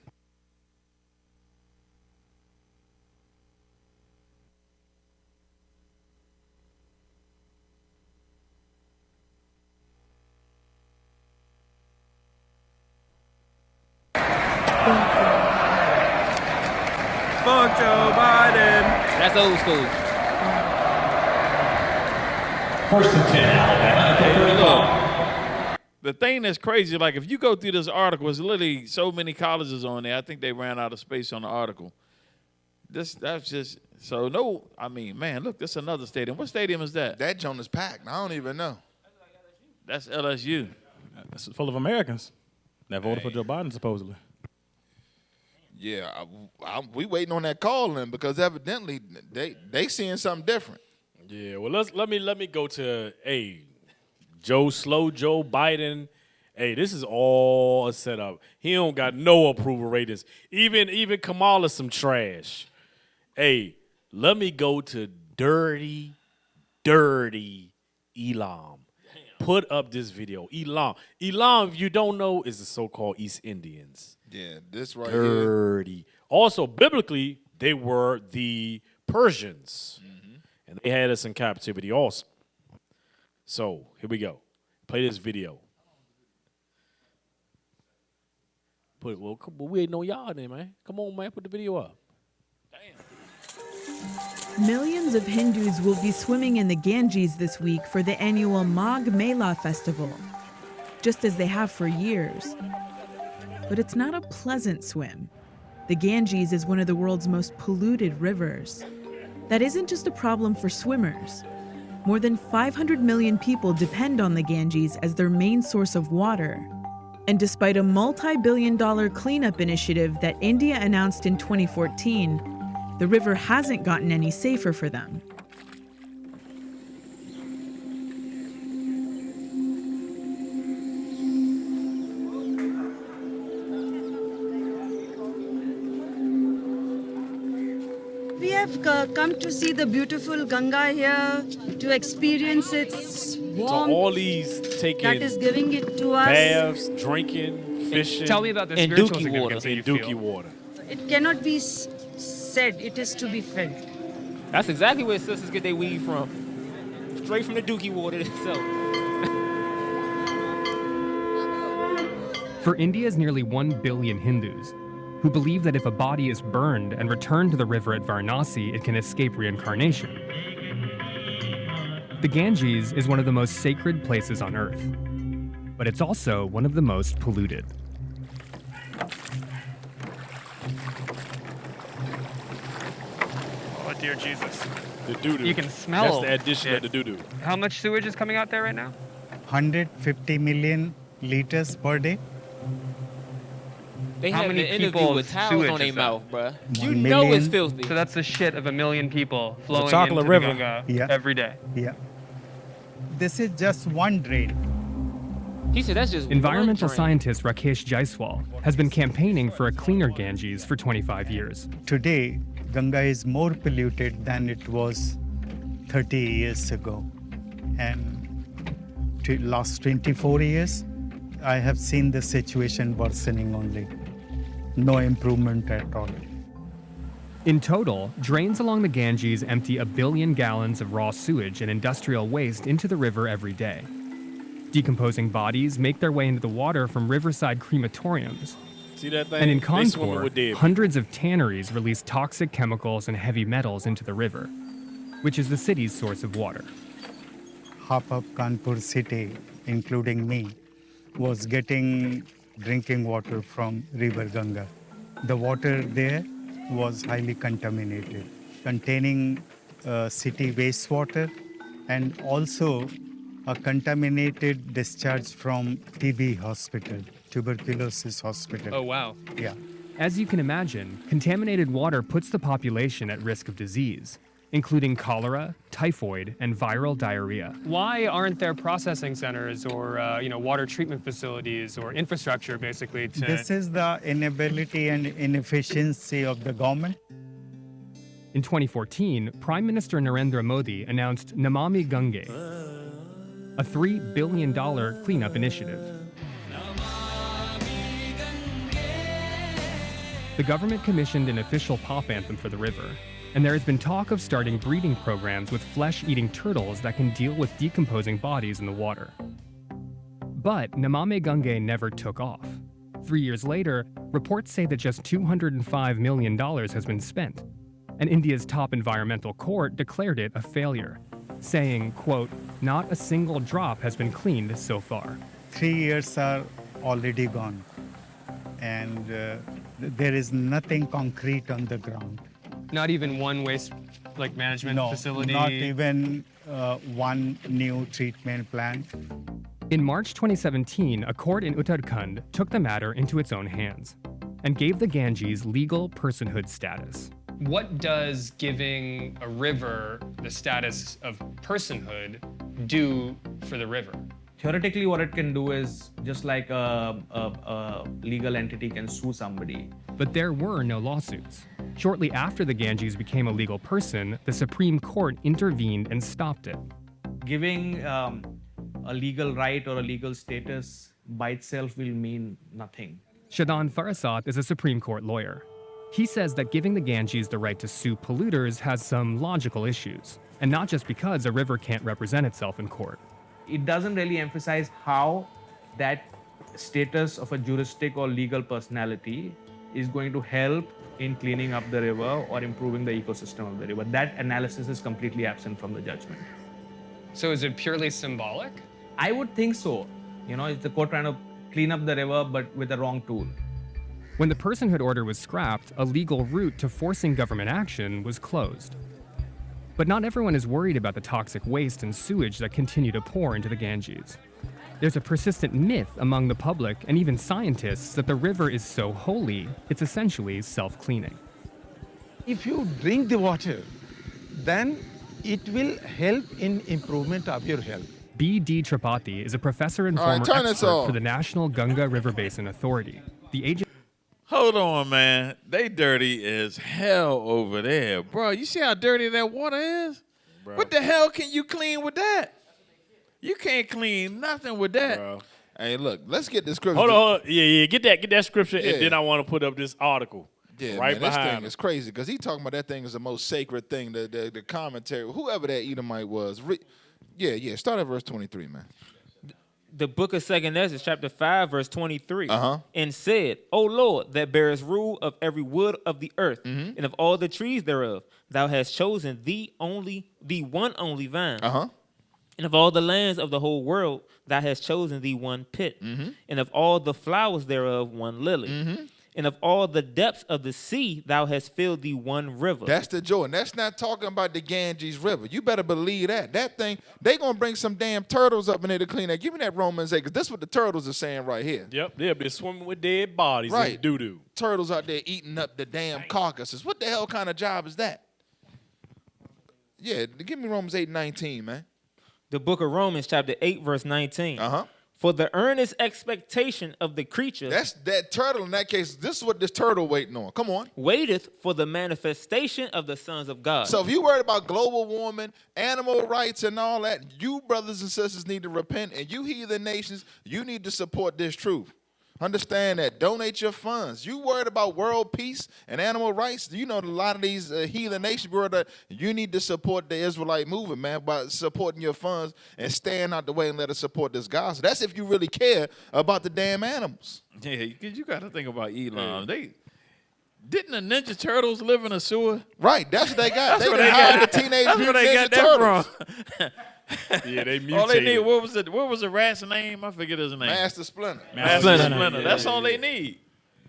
Fuck Joe Biden. That's old school. First and 10, Alabama. The thing that's crazy, like if you go through this article, it's literally so many colleges on there. I think they ran out of space on the article. That's just so no. I mean, man, look, this is another stadium. What stadium is that? That joint is packed. I don't even know. That's LSU. It's full of Americans that voted for Joe Biden, supposedly. Yeah, we waiting on that call in because evidently they seeing something different. Yeah, well let me go to Joe Biden. Hey, this is all a setup. He don't got no approval ratings. Even Kamala's some trash. Hey, let me go to dirty Elam. Put up this video. Elam, if you don't know, is the so-called East Indians. Yeah, this right dirty. Here. Also, biblically, they were the Persians. And they had us in captivity also. So here we go. Play this video. Well, we ain't know y'all then, man. Come on, man. Put the video up. Millions of Hindus will be swimming in the Ganges this week for the annual Magh Mela festival, just as they have for years. But it's not a pleasant swim. The Ganges is one of the world's most polluted rivers. That isn't just a problem for swimmers. More than 500 million people depend on the Ganges as their main source of water. And despite a multi-billion-dollar cleanup initiative that India announced in 2014, the river hasn't gotten any safer for them. We have come to see the beautiful Ganga here, to experience its warmth. So all these taking that is giving it to us. baths, drinking, fishing. Tell me about the spiritual Dookie significance water. that you Dookie feel. water. It cannot be said, it is to be felt. That's exactly where sisters get their weed from. Straight from the Dookie water itself. For India's nearly 1 billion Hindus, who believe that if a body is burned and returned to the river at Varanasi, it can escape reincarnation. The Ganges is one of the most sacred places on Earth, but it's also one of the most polluted. Oh, dear Jesus. The doo-doo. You can smell That's the addition it. of the doo-doo. How much sewage is coming out there right now? 150 million liters per day. They How have many an interview people's with towels sewage on their is that? mouth, bruh. You 1 know it's million. filthy. So that's the shit of 1 million people flowing chocolate into river. the Ganga Yeah. every day. Yeah. This is just one drain. He said that's just Environmental one drain. scientist Rakesh Jaiswal has been campaigning for a cleaner Ganges for 25 years. Today, Ganga is more polluted than it was 30 years ago. And last 24 years, I have seen the situation worsening only. No improvement at all. In total, drains along the Ganges empty 1 billion gallons of raw sewage and industrial waste into the river every day. Decomposing bodies make their way into the water from riverside crematoriums. See that thing? And in They swimming Kanpur, with dead. hundreds of tanneries release toxic chemicals and heavy metals into the river, which is the city's source of water. Half of Kanpur city, including me, was getting drinking water from River Ganga. The water there was highly contaminated, containing city wastewater and also a contaminated discharge from TB hospital, tuberculosis hospital. Oh, wow. Yeah. As you can imagine, contaminated water puts the population at risk of disease, including cholera, typhoid, and viral diarrhea. Why aren't there processing centers or water treatment facilities or infrastructure basically to... This is the inability and inefficiency of the government. In 2014, Prime Minister Narendra Modi announced Namami Gange, a $3 billion cleanup initiative. The government commissioned an official pop anthem for the river, and there has been talk of starting breeding programs with flesh-eating turtles that can deal with decomposing bodies in the water. But Namami Gange never took off. 3 years later, reports say that just $205 million has been spent, and India's top environmental court declared it a failure, saying, quote, "Not a single drop has been cleaned so far." 3 years are already gone, and there is nothing concrete on the ground. Not even one waste management facility? Not even one new treatment plant. In March 2017, a court in Uttarakhand took the matter into its own hands and gave the Ganges legal personhood status. What does giving a river the status of personhood do for the river? Theoretically, what it can do is just like a legal entity can sue somebody. But there were no lawsuits. Shortly after the Ganges became a legal person, the Supreme Court intervened and stopped it. Giving a legal right or a legal status by itself will mean nothing. Shadan Farasat is a Supreme Court lawyer. He says that giving the Ganges the right to sue polluters has some logical issues, and not just because a river can't represent itself in court. it doesn't really emphasize how that status of a juristic or legal personality is going to help in cleaning up the river or improving the ecosystem of the river. That analysis is completely absent from the judgment. So is it purely symbolic? I would think so. You know, it's the court trying to clean up the river, but with the wrong tool. When the personhood order was scrapped, a legal route to forcing government action was closed. But not everyone is worried about the toxic waste and sewage that continue to pour into the Ganges. There's a persistent myth among the public and even scientists that the river is so holy, it's essentially self-cleaning. If you drink the water, then it will help in improvement of your health. B.D. Tripathi is a professor and All right, former turn this expert off. for the National Ganga River Basin Authority. The agency. Hold on, man. They dirty as hell over there. Bro, you see how dirty that water is? Bro. What the hell can you clean with that? You can't clean nothing with that. Bro. Hey, look, let's get this scripture. Hold on. Yeah. Get that scripture, Yeah. and then I want to put up this article. Yeah, right man, this behind thing it. is crazy because he talking about that thing is the most sacred thing. The commentary, whoever that Edomite was. Start at verse 23, man. The book of 2 Ezra, chapter 5, verse 23. Uh-huh. And said, O Lord, that bearest rule of every wood of the earth, Mm-hmm. and of all the trees thereof, thou hast chosen the one only vine. Uh-huh. And of all the lands of the whole world, thou hast chosen thee one pit. Mm-hmm. And of all the flowers thereof, one lily. Mm-hmm. And of all the depths of the sea, thou hast filled thee one river. That's the Jordan. That's not talking about the Ganges River. You better believe that. That thing, they going to bring some damn turtles up in there to clean that. Give me that Romans 8, because this is what the turtles are saying right here. Yep, they'll be swimming with dead bodies Right. in doo-doo. Turtles out there eating up the damn carcasses. What the hell kind of job is that? Yeah, give me Romans 8:19, man. The book of Romans, chapter 8, verse 19. Uh-huh. For the earnest expectation of the creature. That's that turtle in that case. This is what this turtle waiting on. Come on. Waiteth for the manifestation of the sons of God. So if you worried about global warming, animal rights, and all that, you brothers and sisters need to repent, and you heathen nations, you need to support this truth. Understand that. Donate your funds. You worried about world peace and animal rights? You know a lot of these heathen nations, bro, you need to support the Israelite movement, man, by supporting your funds and staying out the way and let us support this gospel. That's if you really care about the damn animals. Yeah, because you got to think about Elon. Didn't the Ninja Turtles live in a sewer? Right, that's what they got. That's They where done they hired got the Teenage That's where Mutant they Ninja got that Turtles. from. Yeah, they mutated. All they need, what was the rat's name? I forget his name. Master Splinter. Master Splinter. Yeah, That's yeah, all yeah. they need.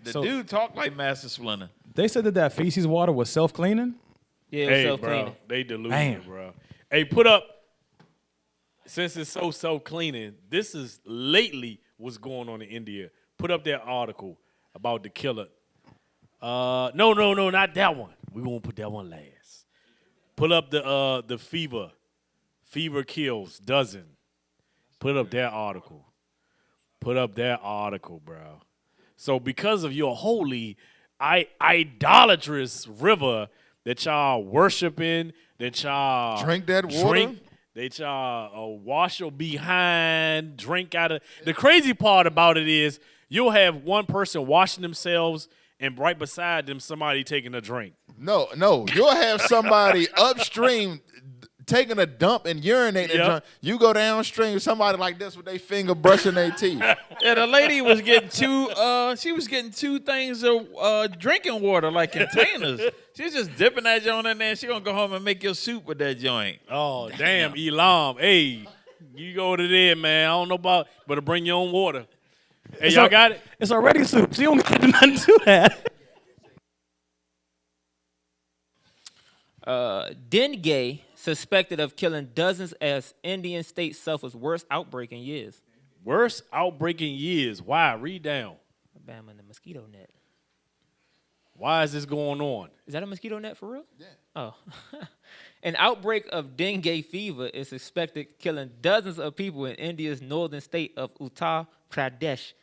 The So- dude talked like Master Splinter. They said that feces water was self-cleaning? Yeah, Hey, self-cleaning. bro, they delusional, Damn. bro. Hey, put up, since it's so self-cleaning, this is lately what's going on in India. Put up that article about the killer. No, not that one. We won't put that one last. Put up the fever. Fever kills dozen. Put up that article. Put up that article, bro. So because of your holy, idolatrous river that y'all worshiping, that y'all Drink that water? that y'all wash your behind, drink out of. The crazy part about it is you'll have one person washing themselves, and right beside them, somebody taking a drink. No, you'll have somebody upstream taking a dump and urinating. Yep. You go downstream, somebody like this with their finger brushing their teeth. Yeah, the lady was getting two things of drinking water, like containers. She's just dipping that joint in there, and she gonna go home and make your soup with that joint. Oh, damn, Elam. Hey, you go to there, man. I don't know about, better bring your own water. Hey, y'all got it? It's already soup, so you don't got to do nothing to that. Dengue, suspected of killing dozens as Indian state suffers worst outbreak in years. Worst outbreak in years. Why? Read down. Bam, in the mosquito net. Why is this going on? Is that a mosquito net for real? Yeah. Oh. An outbreak of dengue fever is suspected killing dozens of people in India's northern state of Uttar Pradesh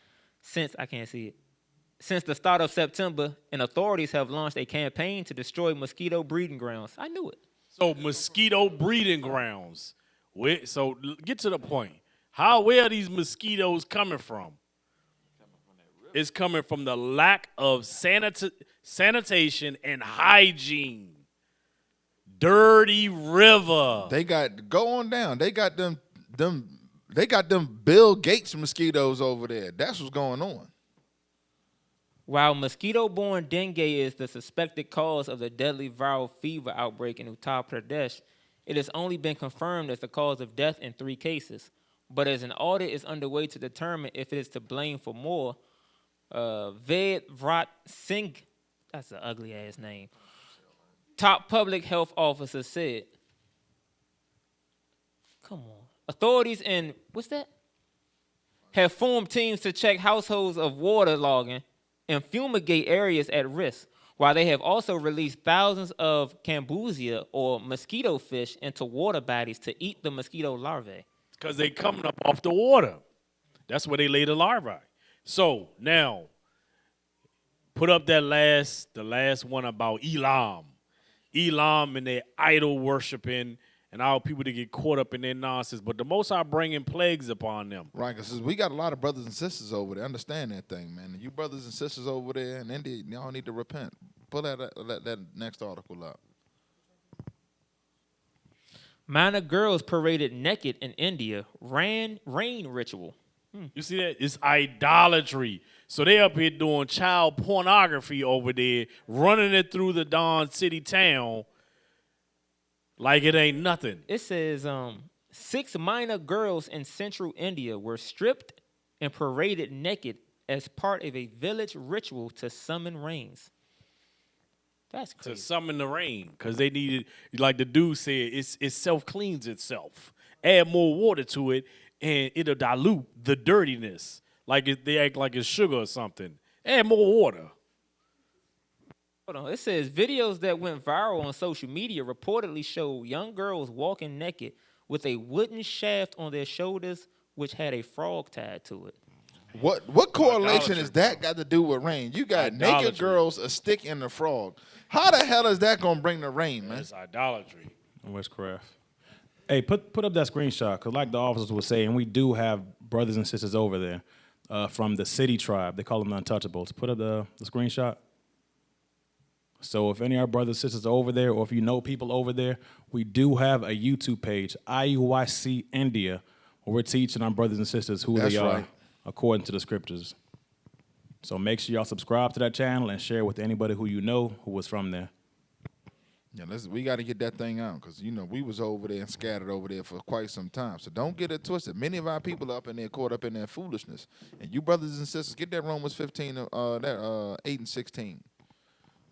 since the start of September, and authorities have launched a campaign to destroy mosquito breeding grounds. I knew it. So mosquito breeding grounds. So get to the point. Where are these mosquitoes coming from? It's coming from the lack of sanitation and hygiene. Dirty river. Go on down. They got them They got them Bill Gates mosquitoes over there. That's what's going on. While mosquito-borne dengue is the suspected cause of the deadly viral fever outbreak in Uttar Pradesh, it has only been confirmed as the cause of death in 3 cases. But as an audit is underway to determine if it is to blame for more, Ved Vrat Singh, that's an ugly-ass name, top public health officer said, come on, authorities in, have formed teams to check households of waterlogging and fumigate areas at risk, while they have also released thousands of Cambusia or mosquito fish into water bodies to eat the mosquito larvae. Because they coming up off the water. That's where they lay the larvae. So now, put up the last one about Elam. Elam and their idol worshiping and all people that get caught up in their nonsense. But the Most High bringing plagues upon them. Right, because we got a lot of brothers and sisters over there. Understand that thing, man. And you brothers and sisters over there in India, y'all need to repent. Pull that next article up. Minor girls paraded naked in India. Rain ritual. You see that? It's idolatry. So they up here doing child pornography over there, running it through the Don City town like it ain't nothing. It says 6 minor girls in central India were stripped and paraded naked as part of a village ritual to summon rains. That's crazy. To summon the rain, because they needed, like the dude said, it self-cleans itself. Add more water to it, and it'll dilute the dirtiness. Like they act like it's sugar or something. Add more water. Hold on. It says videos that went viral on social media reportedly show young girls walking naked with a wooden shaft on their shoulders, which had a frog tied to it. What correlation is that got to do with rain? You got naked girls, a stick, and a frog. How the hell is that gonna bring the rain, man? It's idolatry. Witchcraft. Hey, put up that screenshot, because like the officers were saying, we do have brothers and sisters over there from the city tribe. They call them the Untouchables. Put up the screenshot. So if any of our brothers and sisters are over there, or if you know people over there, we do have a YouTube page, IUIC India, where we're teaching our brothers and sisters who they are according to the scriptures. So make sure y'all subscribe to that channel and share with anybody who you know who was from there. Yeah, we got to get that thing out, because, you know, we was over there and scattered over there for quite some time. So don't get it twisted. Many of our people are up in there caught up in their foolishness. And you brothers and sisters, get that Romans 15, 8 and 16.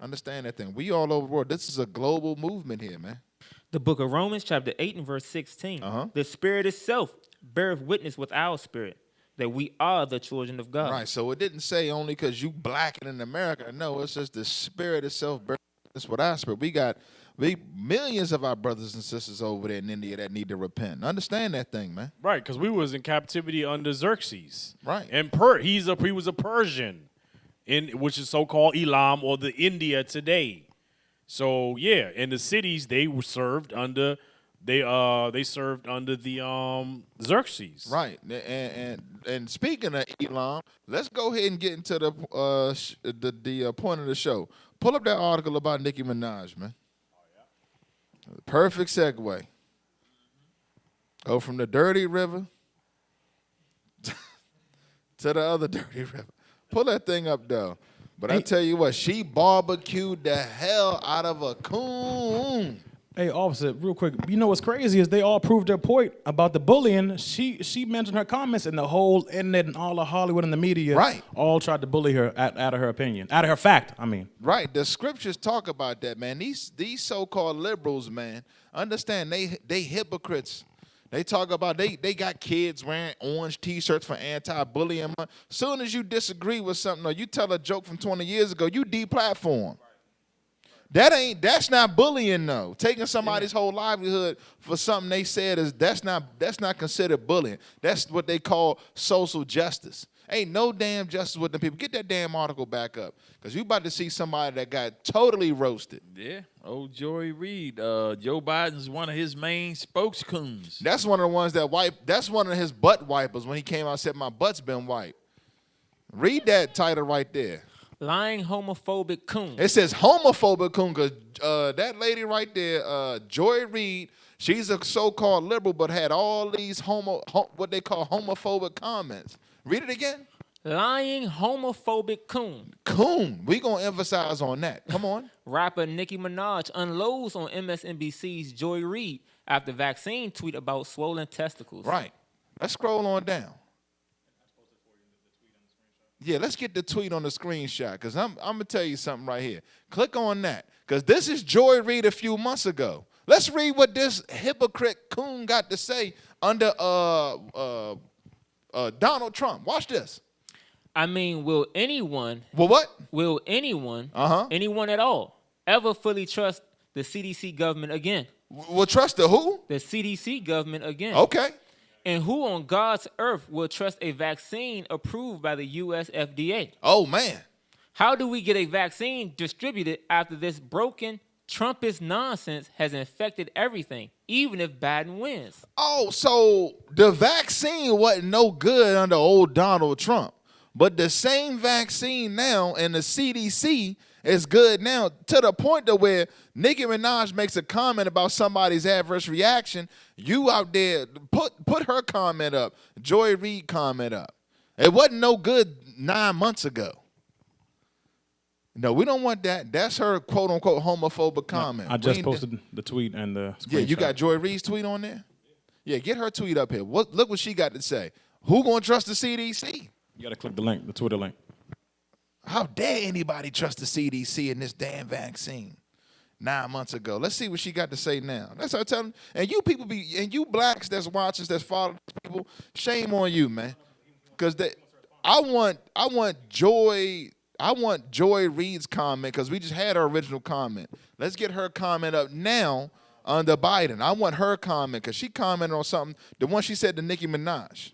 Understand that thing. We all over the world. This is a global movement here, man. The book of Romans, chapter 8 and verse 16. The Spirit itself beareth witness with our spirit that we are the children of God. Right, so it didn't say only because you black and in America. No, it's just the Spirit itself bears witness with our spirit. We millions of our brothers and sisters over there in India that need to repent. Understand that thing, man. Right, because we was in captivity under Xerxes. Right. And he was a Persian, which is so-called Elam, or the India today. So yeah, in the cities they were served under they served under the Xerxes. Right. And speaking of Elam, let's go ahead and get into the point of the show. Pull up that article about Nicki Minaj, man. Perfect segue. Go from the dirty river to the other dirty river. Pull that thing up, though. But I tell you what, she barbecued the hell out of a coon. Hey, officer, real quick. You know what's crazy is they all proved their point about the bullying. She mentioned her comments, and the whole internet and all of Hollywood and the media all tried to bully her out of her opinion, out of her fact, I mean. Right. The scriptures talk about that, man. These so-called liberals, man, understand they hypocrites. They talk about they got kids wearing orange T-shirts for anti-bullying. Soon as you disagree with something or you tell a joke from 20 years ago, you deplatform. That's not bullying, though. Taking somebody's whole livelihood for something they said that's not considered bullying. That's what they call social justice. Ain't no damn justice with the people. Get that damn article back up, because you about to see somebody that got totally roasted. Yeah, old Joy Reid. Joe Biden's one of his main spokescoons. That's one of the ones that wipe. That's one of his butt wipers when he came out and said, "My butt's been wiped." Read that title right there. Lying homophobic coon. It says homophobic coon because that lady right there, Joy Reid, she's a so-called liberal, but had all these what they call homophobic comments. Read it again. Lying homophobic coon. Coon. We gonna emphasize on that. Come on. Rapper Nicki Minaj unloads on MSNBC's Joy Reid after vaccine tweet about swollen testicles. Right. Let's scroll on down. Yeah, let's get the tweet on the screenshot because I'm gonna tell you something right here. Click on that because this is Joy Reid a few months ago. Let's read what this hypocrite coon got to say under Donald Trump. Watch this. I mean, will anyone? What? Will anyone? Anyone at all ever fully trust the CDC government again? Will trust the who? The CDC government again. Okay. And who on God's earth will trust a vaccine approved by the U.S. FDA? Oh, man. How do we get a vaccine distributed after this broken Trumpist nonsense has infected everything, even if Biden wins? Oh, so the vaccine wasn't no good under old Donald Trump. But the same vaccine now and the CDC is good now to the point to where Nicki Minaj makes a comment about somebody's adverse reaction. You out there, put her comment up. Joy Reid comment up. It wasn't no good 9 months ago. No, we don't want that. That's her quote-unquote homophobic comment. I just posted the tweet and the screenshot. Yeah, you got Joy Reid's tweet on there? Yeah, get her tweet up here. Look what she got to say. Who gonna trust the CDC? You got to click the link, the Twitter link. How dare anybody trust the CDC in this damn vaccine 9 months ago? Let's see what she got to say now. That's what I'm telling you. And you people and you blacks that's watching, that's following people, shame on you, man. Because I want Joy Reid's comment because we just had her original comment. Let's get her comment up now under Biden. I want her comment because she commented on something, the one she said to Nicki Minaj.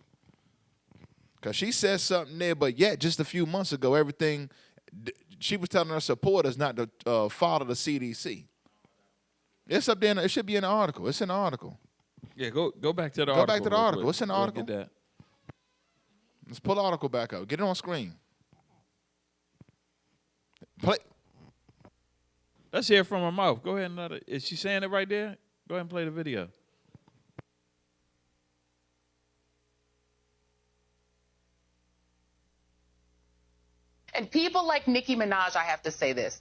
Because she said something there, but yet just a few months ago, she was telling her supporters not to follow the CDC. It's up there. It should be in the article. It's in the article. Yeah, go back to the article. Go back to the article. What's in the article? Get that. Let's pull the article back up. Get it on screen. Play. Let's hear it from her mouth. Go ahead and let it. Is she saying it right there? Go ahead and play the video. And people like Nicki Minaj, I have to say this.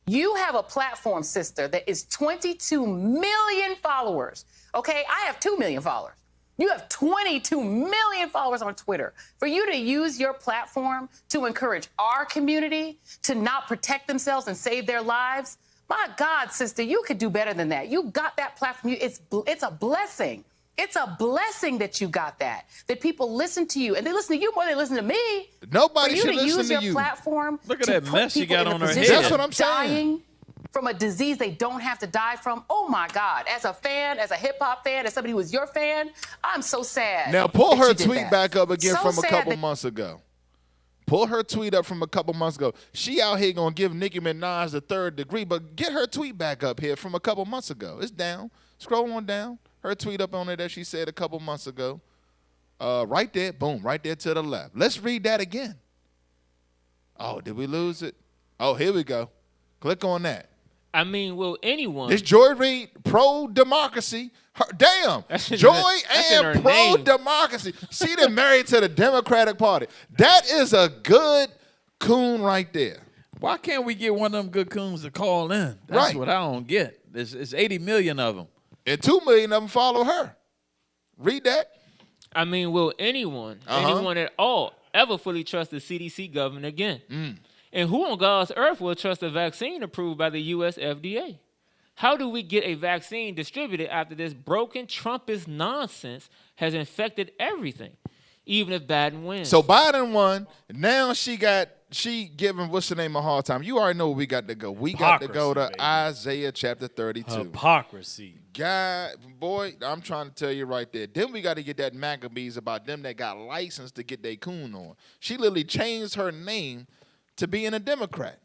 You have a platform, sister, that is 22 million followers. Okay, I have 2 million followers. You have 22 million followers on Twitter. For you to use your platform to encourage our community to not protect themselves and save their lives, my God, sister, you could do better than that. You got that platform. It's a blessing. It's a blessing that you got that people listen to you. And they listen to you more than they listen to me. Nobody should listen to you. For you to use your platform Look at to that put mess she people got in on a her position head. That's what I'm of saying. dying from a disease they don't have to die from. Oh, my God. As a fan, as a hip-hop fan, as somebody who was your fan, I'm so sad. Now, pull that her you did tweet that. back up again So from a sad couple that- months ago. Pull her tweet up from a couple months ago. She out here going to give Nicki Minaj the 3rd degree, but get her tweet back up here from a couple months ago. It's down. Scroll on down. Her tweet up on there that she said a couple months ago. Right there, boom, right there to the left. Let's read that again. Oh, did we lose it? Oh, here we go. Click on that. I mean, will anyone? It's Joy Reid, pro-democracy. Damn, Joy and pro-democracy. She done married to the Democratic Party. That is a good coon right there. Why can't we get one of them good coons to call in? That's Right. what I don't get. It's 80 million of them. And 2 million of them follow her. Read that. I mean, will anyone at all, ever fully trust the CDC government again? And who on God's earth will trust a vaccine approved by the U.S. FDA? How do we get a vaccine distributed after this broken Trumpist nonsense has infected everything, even if Biden wins? So Biden won. Now she giving what's the name a hard time. You already know where we got to go. We got to go to Isaiah chapter 32. Hypocrisy. God, boy, I'm trying to tell you right there. Then we got to get that Maccabees about them that got licensed to get their coon on. She literally changed her name to being a Democrat.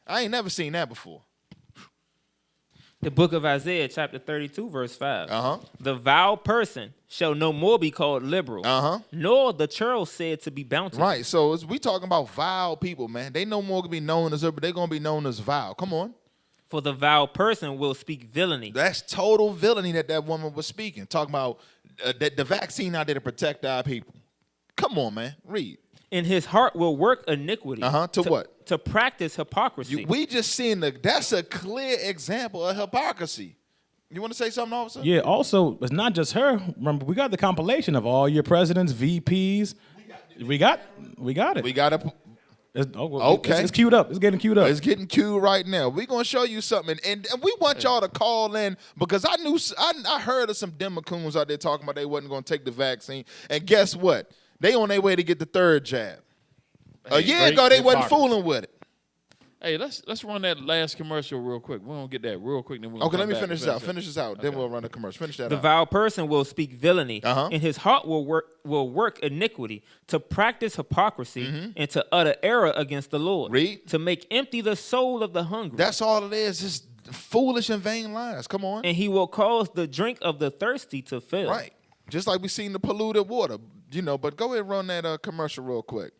I ain't never seen that before. The book of Isaiah, chapter 32, verse 5. Uh-huh. The vile person shall no more be called liberal, nor the churl said to be bountiful. Right, so we talking about vile people, man. They no more gonna be known as liberal, they're gonna be known as vile. Come on. For the vile person will speak villainy. That's total villainy that woman was speaking. Talking about that the vaccine out there to protect our people. Come on, man. Read. In his heart will work iniquity. To what? To practice hypocrisy. We just seen that's a clear example of hypocrisy. You want to say something, officer? Yeah, also, it's not just her. Remember, we got the compilation of all your presidents, VPs. We got it. We got it. Okay. It's queued up. It's getting queued up. It's getting queued right now. We're going to show you something. And we want y'all to call in because I heard of some Democrats out there talking about they wasn't going to take the vaccine. And guess what? They on their way to get the third jab. A year ago, they wasn't fooling with it. Hey, let's run that last commercial real quick. We're going to get that real quick. Then Okay, let me finish this out. Finish this out. Then we'll run the commercial. Finish that The out. vile person will speak villainy, and his heart will work iniquity, to practice hypocrisy, and to utter error against the Lord. Read. To make empty the soul of the hungry. That's all it is. Just foolish and vain lies. Come on. And he will cause the drink of the thirsty to fail. Right. Just like we seen the polluted water. But go ahead and run that commercial real quick.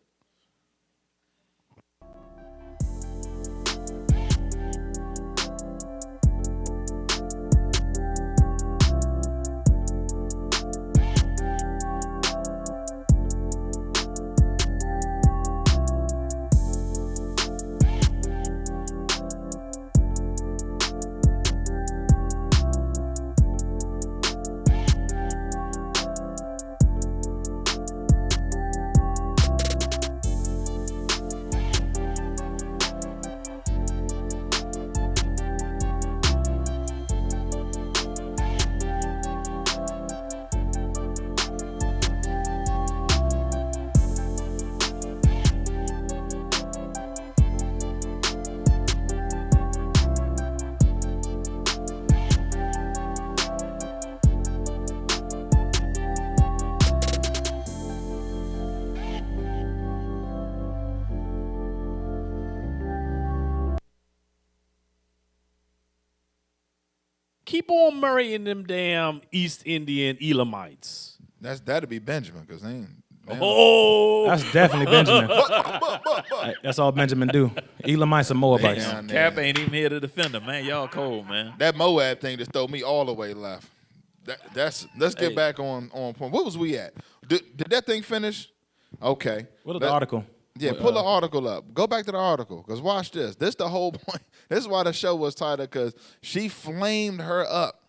Keep on marrying them damn East Indian Elamites. That'd be Benjamin, because they ain't. That's definitely Benjamin. That's all Benjamin do. Elamites and Moabites. Cap ain't even here to defend him, man. Y'all cold, man. That Moab thing just threw me all the way left. Let's get back on point. What was we at? Did that thing finish? Okay. What is the article? Yeah, pull the article up. Go back to the article, because watch this. This is the whole point. This is why the show was titled, because she flamed her up.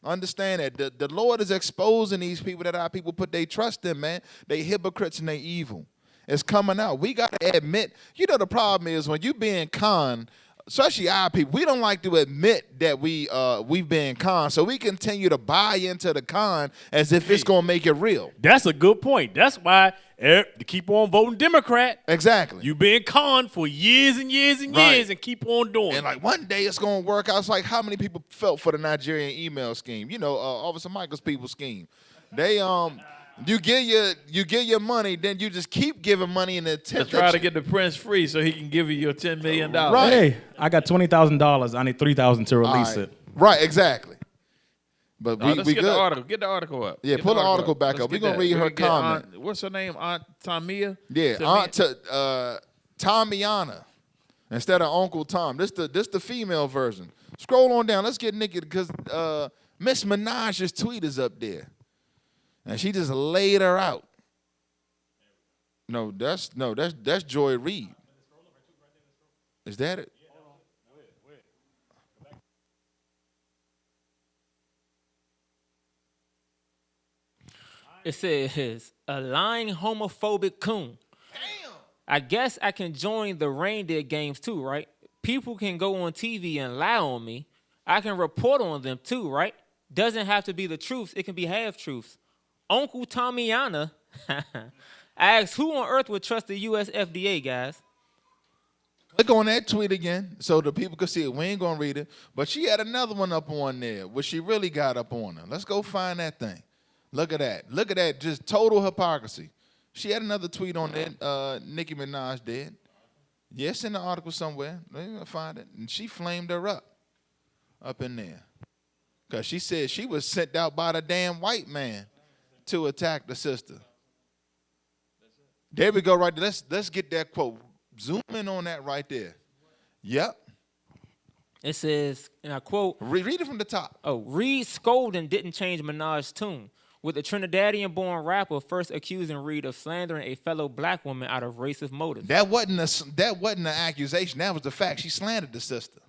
Understand that the Lord is exposing these people that our people put their trust in, man. They hypocrites and they evil. It's coming out. We got to admit, the problem is when you being conned, especially our people, we don't like to admit that we've been conned, so we continue to buy into the con as if it's going to make it real. That's a good point. That's why to keep on voting Democrat. Exactly. You've been conned for years and years and years and keep on doing it. And like one day it's going to work out. It's like how many people felt for the Nigerian email scheme? Officer Michael's people scheme. They you get your money, then you just keep giving money in the attempt to try to get the prince free so he can give you your $10 million. Right. Hey, I got $20,000. I need $3,000 to release it. Right, exactly. But let's we get good. the article. Get the article up. Yeah, pull the article back up. We're going to read her comment. What's her name? Aunt Tamia? Yeah, Aunt Tomiana instead of Uncle Tom. This the female version. Scroll on down. Let's get Nikki, because Miss Minaj's tweet is up there. And she just laid her out. No, that's Joy Reid. Is that it? It says, a lying homophobic coon. Damn. I guess I can join the reindeer games too, right? People can go on TV and lie on me. I can report on them too, right? Doesn't have to be the truth. It can be half-truths. Uncle Tomiana asks, who on earth would trust the U.S. FDA, guys? Click on that tweet again so the people can see it. We ain't going to read it. But she had another one up on there, which she really got up on her. Let's go find that thing. Look at that. Look at that. Just total hypocrisy. She had another tweet on that. Nicki Minaj did. Yes, in the article somewhere. Maybe I'll find it. And she flamed her up. up in there. Because she said she was sent out by the damn white man to attack the sister. There we go right there. Let's get that quote. Zoom in on that right there. Yep. It says, and I quote, read it from the top. Oh, Reed's scolding didn't change Minaj's tune, with the Trinidadian-born rapper first accusing Reed of slandering a fellow black woman out of racist motives. That wasn't an accusation. That was the fact. She slandered the sister.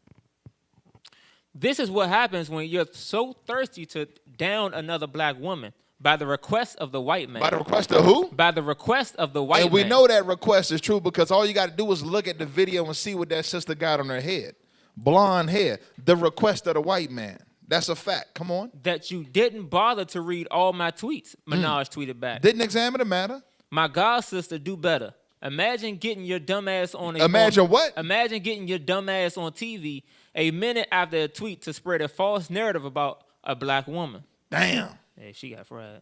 This is what happens when you're so thirsty to down another black woman by the request of the white man. By the request of who? By the request of the white man. And we know that request is true because all you got to do is look at the video and see what that sister got on her head. Blonde hair. The request of the white man. That's a fact. Come on. That you didn't bother to read all my tweets, Minaj tweeted back. Didn't examine the matter. My god sister do better. Imagine getting your dumb ass on a what? Imagine getting your dumb ass on TV a minute after a tweet to spread a false narrative about a black woman. Damn. Hey, she got fried.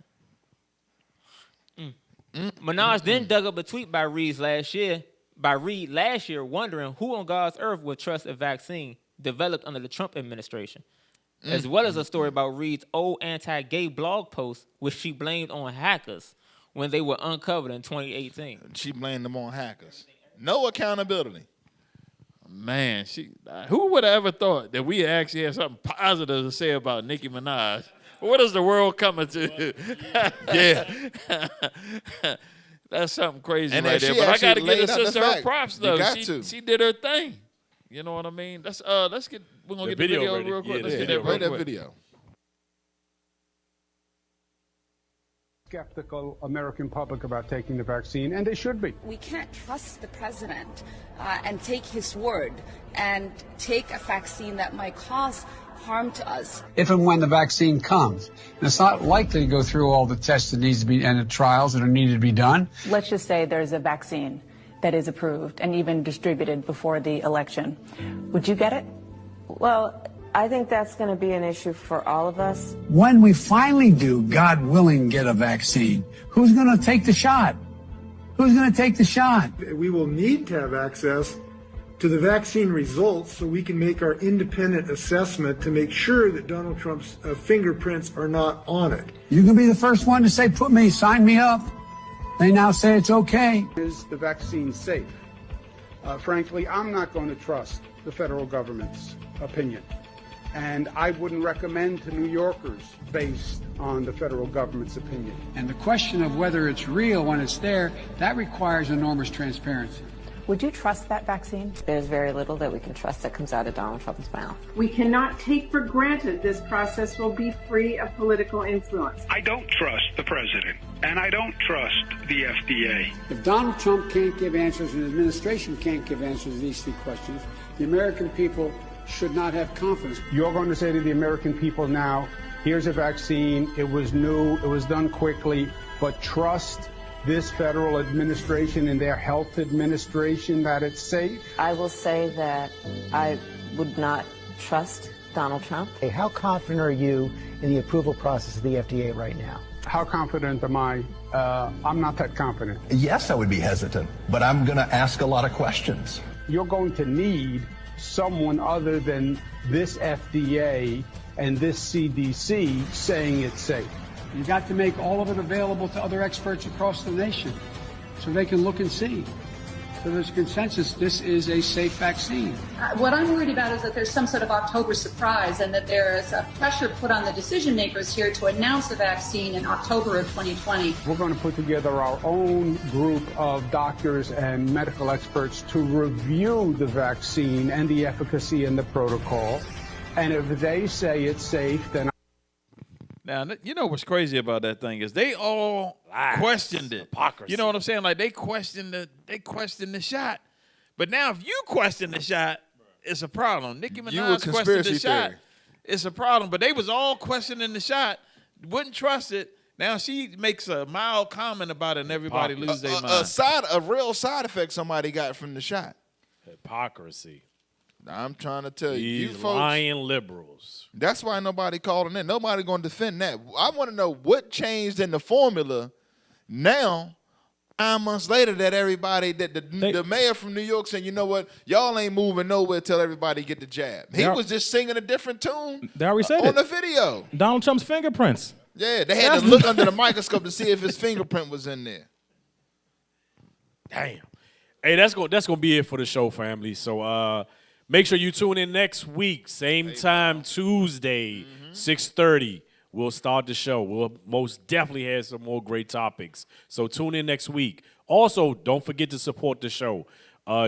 Minaj then dug up a tweet by Reed last year, wondering who on God's earth would trust a vaccine developed under the Trump administration, as well as a story about Reed's old anti-gay blog post, which she blamed on hackers when they were uncovered in 2018. She blamed them on hackers. No accountability. Man, who would have ever thought that we actually had something positive to say about Nicki Minaj? What is the world coming to? Yeah. That's something crazy and right there. But I got to give the sister her props, though. She did her thing. You know what I mean? We're going to get the video real quick. Let's get that real quick. Video. Skeptical American public about taking the vaccine, and they should be. We can't trust the president and take his word and take a vaccine that might cause harm to us. If and when the vaccine comes, and it's not likely to go through all the tests that needs to be and the trials that are needed to be done. Let's just say there's a vaccine that is approved and even distributed before the election. Would you get it? Well, I think that's going to be an issue for all of us. When we finally do, God willing, get a vaccine, who's going to take the shot? Who's going to take the shot? We will need to have access to the vaccine results so we can make our independent assessment to make sure that Donald Trump's fingerprints are not on it. You can be the first one to say, sign me up. They now say it's okay. Is the vaccine safe? Frankly, I'm not going to trust the federal government's opinion. And I wouldn't recommend to New Yorkers based on the federal government's opinion. And the question of whether it's real when it's there, that requires enormous transparency. Would you trust that vaccine? There's very little that we can trust that comes out of Donald Trump's mouth. We cannot take for granted this process will be free of political influence. I don't trust the president, and I don't trust the FDA. If Donald Trump can't give answers and the administration can't give answers to these three questions, the American people should not have confidence. You're going to say to the American people now, here's a vaccine, it was new, it was done quickly, but trust this federal administration and their health administration that it's safe? I will say that I would not trust Donald Trump. Hey, how confident are you in the approval process of the FDA right now? How confident am I? I'm not that confident. Yes, I would be hesitant, but I'm going to ask a lot of questions. You're going to need someone other than this FDA and this CDC saying it's safe. You got to make all of it available to other experts across the nation so they can look and see. So there's consensus, this is a safe vaccine. What I'm worried about is that there's some sort of October surprise and that there is a pressure put on the decision makers here to announce a vaccine in October of 2020. We're going to put together our own group of doctors and medical experts to review the vaccine and the efficacy and the protocol. And if they say it's safe, then now, you know what's crazy about that thing is they all questioned it. Hypocrisy. You know what I'm saying? Like they questioned the shot. But now if you question the shot, it's a problem. Nicki Minaj questioned the shot. It's a problem. But they was all questioning the shot, wouldn't trust it. Now she makes a mild comment about it and everybody loses their mind. A real side effect somebody got from the shot. Hypocrisy. I'm trying to tell you, These folks, lying liberals. That's why nobody called in. Nobody going to defend that. I want to know what changed in the formula now 9 months later that everybody, that the mayor from New York said, you know what, y'all ain't moving nowhere till everybody get the jab. He was just singing a different tune They already said on the video. Donald Trump's fingerprints. Yeah, they had to look under the microscope to see if his fingerprint was in there. Damn. Hey, that's gonna be it for the show, family. So make sure you tune in next week, same time, Tuesday, 6:30. We'll start the show. We'll most definitely have some more great topics. So tune in next week. Also, don't forget to support the show.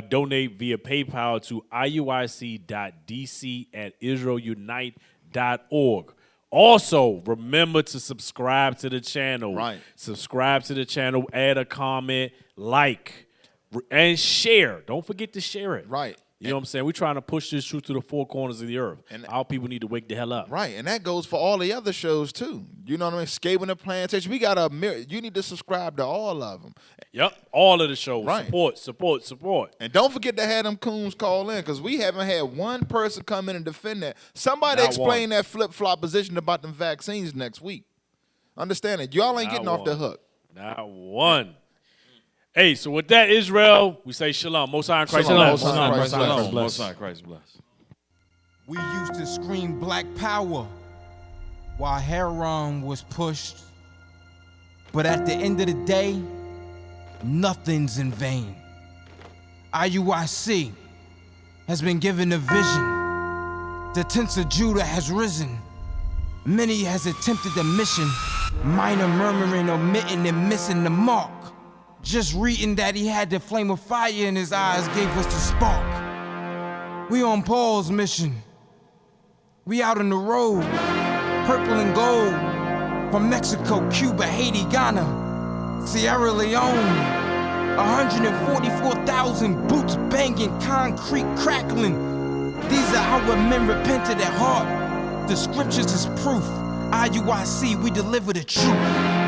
Donate via PayPal to iuic.dc@israelunite.org. Also, remember to subscribe to the channel. Right. Subscribe to the channel, add a comment, like, and share. Don't forget to share it. Right. You know what I'm saying? We're trying to push this truth to the four corners of the earth. And our people need to wake the hell up. Right, and that goes for all the other shows too. You know what I mean? Escaping the Plantation. We got you need to subscribe to all of them. Yep, all of the shows. Right. Support. And don't forget to have them coons call in, because we haven't had one person come in and defend that. Somebody explain that flip-flop position about them vaccines next week. Understand it. Y'all ain't getting off the hook. Not one. Hey, so with that, Israel, we say shalom. Most High in Christ bless. Most High in Christ bless. We used to scream black power while heroin was pushed. But at the end of the day, nothing's in vain. IUIC has been given a vision. The tents of Judah has risen. Many has attempted the mission. Minor murmuring, omitting, and missing the mark. Just reading that he had the flame of fire in his eyes gave us the spark. We on Paul's mission. We out on the road, purple and gold. From Mexico, Cuba, Haiti, Ghana, Sierra Leone. 144,000 boots banging, concrete crackling. These are our men repented at heart. The scriptures is proof. IUIC, we deliver the truth.